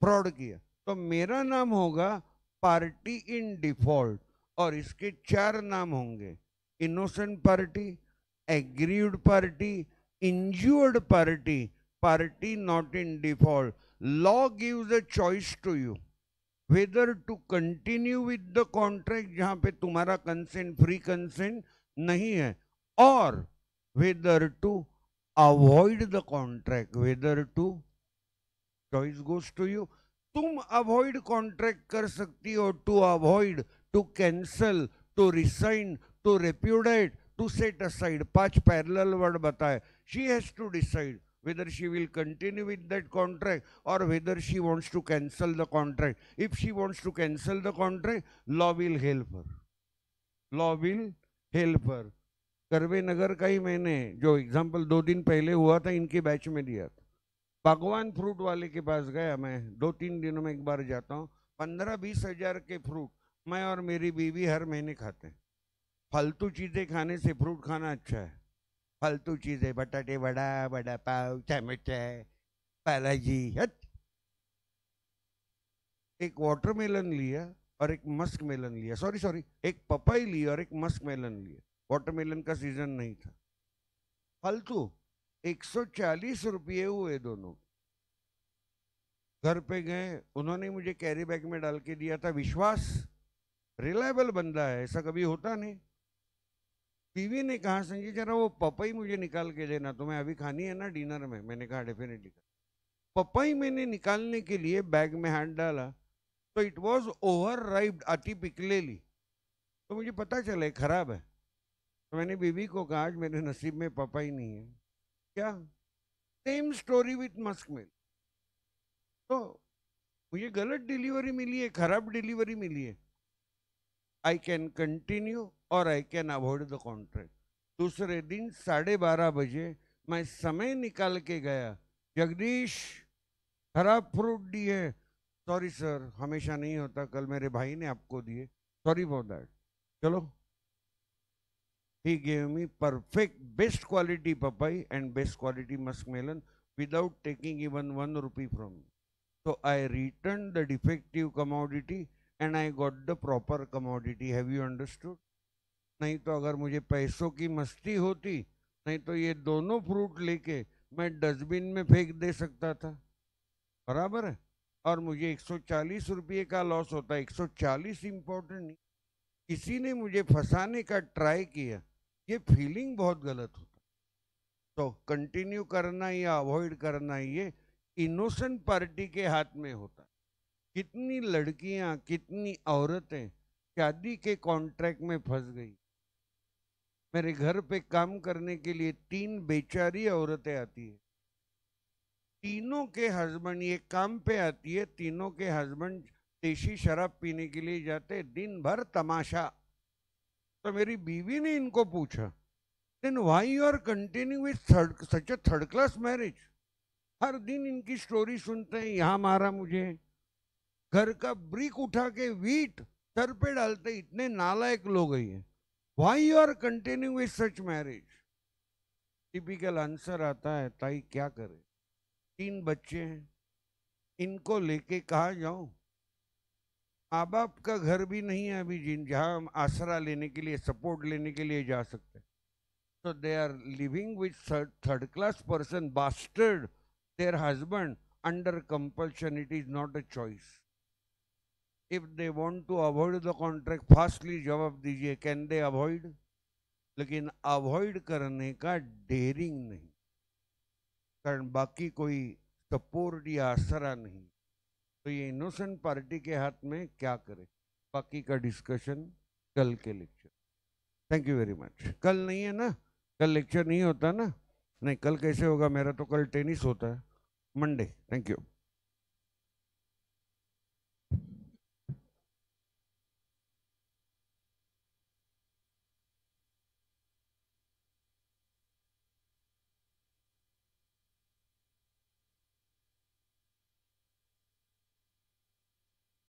फ्रॉड किया तो मेरा नाम होगा पार्टी इन डिफॉल्ट, और इसके 4 नाम होंगे: innocent party, aggrieved party, injured party, party not in default. Law gives a choice to you whether to continue with the contract जहां पे तुम्हारा कंसेंट फ्री कंसेंट नहीं है, और whether to avoid the contract, whether to, choice goes to you. तुम avoid contract कर सकती हो, to avoid, to cancel, to resign, to repudiate, to set aside. 5 parallel word बताए। She has to decide whether she will continue with that contract or whether she wants to cancel the contract. If she wants to cancel the contract, law will help her. Law will help her. करवे नगर का ही मैंने जो example 2 दिन पहले हुआ था इनके batch में दिया था। भगवान फ्रूट वाले के पास गया, मैं 2-3 दिनों में एक बार जाता हूँ। 15-20 हजार के फ्रूट मैं और मेरी बीवी हर महीने खाते हैं। फालतू चीजें खाने से फ्रूट खाना अच्छा है। फालतू चीजें, बटाटे वड़ा, वड़ा पाव, चमचा, पालाजी, एक वाटरमेलन लिया और एक मस्क मेलन लिया, सॉरी सॉरी, एक पपाई लिया और एक मस्क मेलन लिया। वाटरमेलन का सीजन नहीं था। फालतू 140 रुपये हुए दोनों। घर पे गए, उन्होंने मुझे कैरी बैग में डाल के दिया था। विश्वास, रिलायबल बंदा है, ऐसा कभी होता नहीं। बीवी ने कहा संजय जरा वो पपई मुझे निकाल के देना, तुम्हें अभी खानी है ना डिनर में। मैंने कहा डेफिनेटली। पपई मैंने निकालने के लिए बैग में हाथ डाला तो इट वॉज ओवर राइप्ड, अति पिकलेली। तो मुझे पता चला खराब है। तो मैंने बीवी को कहा आज मेरे नसीब में पपई नहीं है। क्या? सेम स्टोरी विथ मस्क मिल। तो मुझे गलत डिलीवरी मिली है, खराब डिलीवरी मिली है। आई कैन कंटिन्यू और I can avoid the contract. दूसरे दिन 12:30 बजे मैं समय निकाल के गया, जगदीश खराब फ्रूट दिए। सॉरी सर, हमेशा नहीं होता, कल मेरे भाई ने आपको दिए, सॉरी फॉर दैट। चलो, he gave me perfect best quality papai and best quality muskmelon without taking even 1 rupee from me. So I returned the defective commodity and I got the proper commodity. Have you understood? नहीं तो अगर मुझे पैसों की मस्ती होती, नहीं तो ये दोनों फ्रूट लेके मैं डस्टबिन में फेंक दे सकता था। बराबर है। और मुझे 140 रुपये का लॉस होता है। 140 इंपॉर्टेंट नहीं, किसी ने मुझे फंसाने का ट्राई किया, ये फीलिंग बहुत गलत होता। तो कंटिन्यू करना या अवॉइड करना ये इनोसेंट पार्टी के हाथ में होता। कितनी लड़कियां, कितनी औरतें शादी के कॉन्ट्रैक्ट में फंस गई। मेरे घर पे काम करने के लिए 3 बेचारी औरतें आती है। तीनों के हस्बैंड ये काम पे आती है, तीनों के हस्बैंड देशी शराब पीने के लिए जाते, दिन भर तमाशा। तो मेरी बीवी ने इनको पूछा, then why you are continue with such a third class marriage? हर दिन इनकी स्टोरी सुनते हैं, यहाँ मारा मुझे, घर का ब्रिक उठा के वीट सर पे डालते, इतने नालायक लोग हैं। Why you are continue with such marriage? Typical answer आता है, ताई क्या करे, 3 बच्चे हैं, इनको लेके कहाँ जाऊं? माँ बाप का घर भी नहीं है अभी जिन जहाँ हम आसरा लेने के लिए, सपोर्ट लेने के लिए जा सकते हैं। So they are living with third class person, bastard, their husband under compulsion. It is not a choice. If they want to avoid the contract, fastly जवाब दीजिए, can they avoid? लेकिन अवॉइड करने का डेयरिंग नहीं, कारण बाकी कोई support या आसरा नहीं। तो ये इनोसेंट पार्टी के हाथ में क्या करे, बाकी का डिस्कशन कल के lecture. Thank you very much. कल नहीं है ना, कल लेक्चर नहीं होता ना? नहीं, कल कैसे होगा, मेरा तो कल टेनिस होता है, मंडे। Thank you.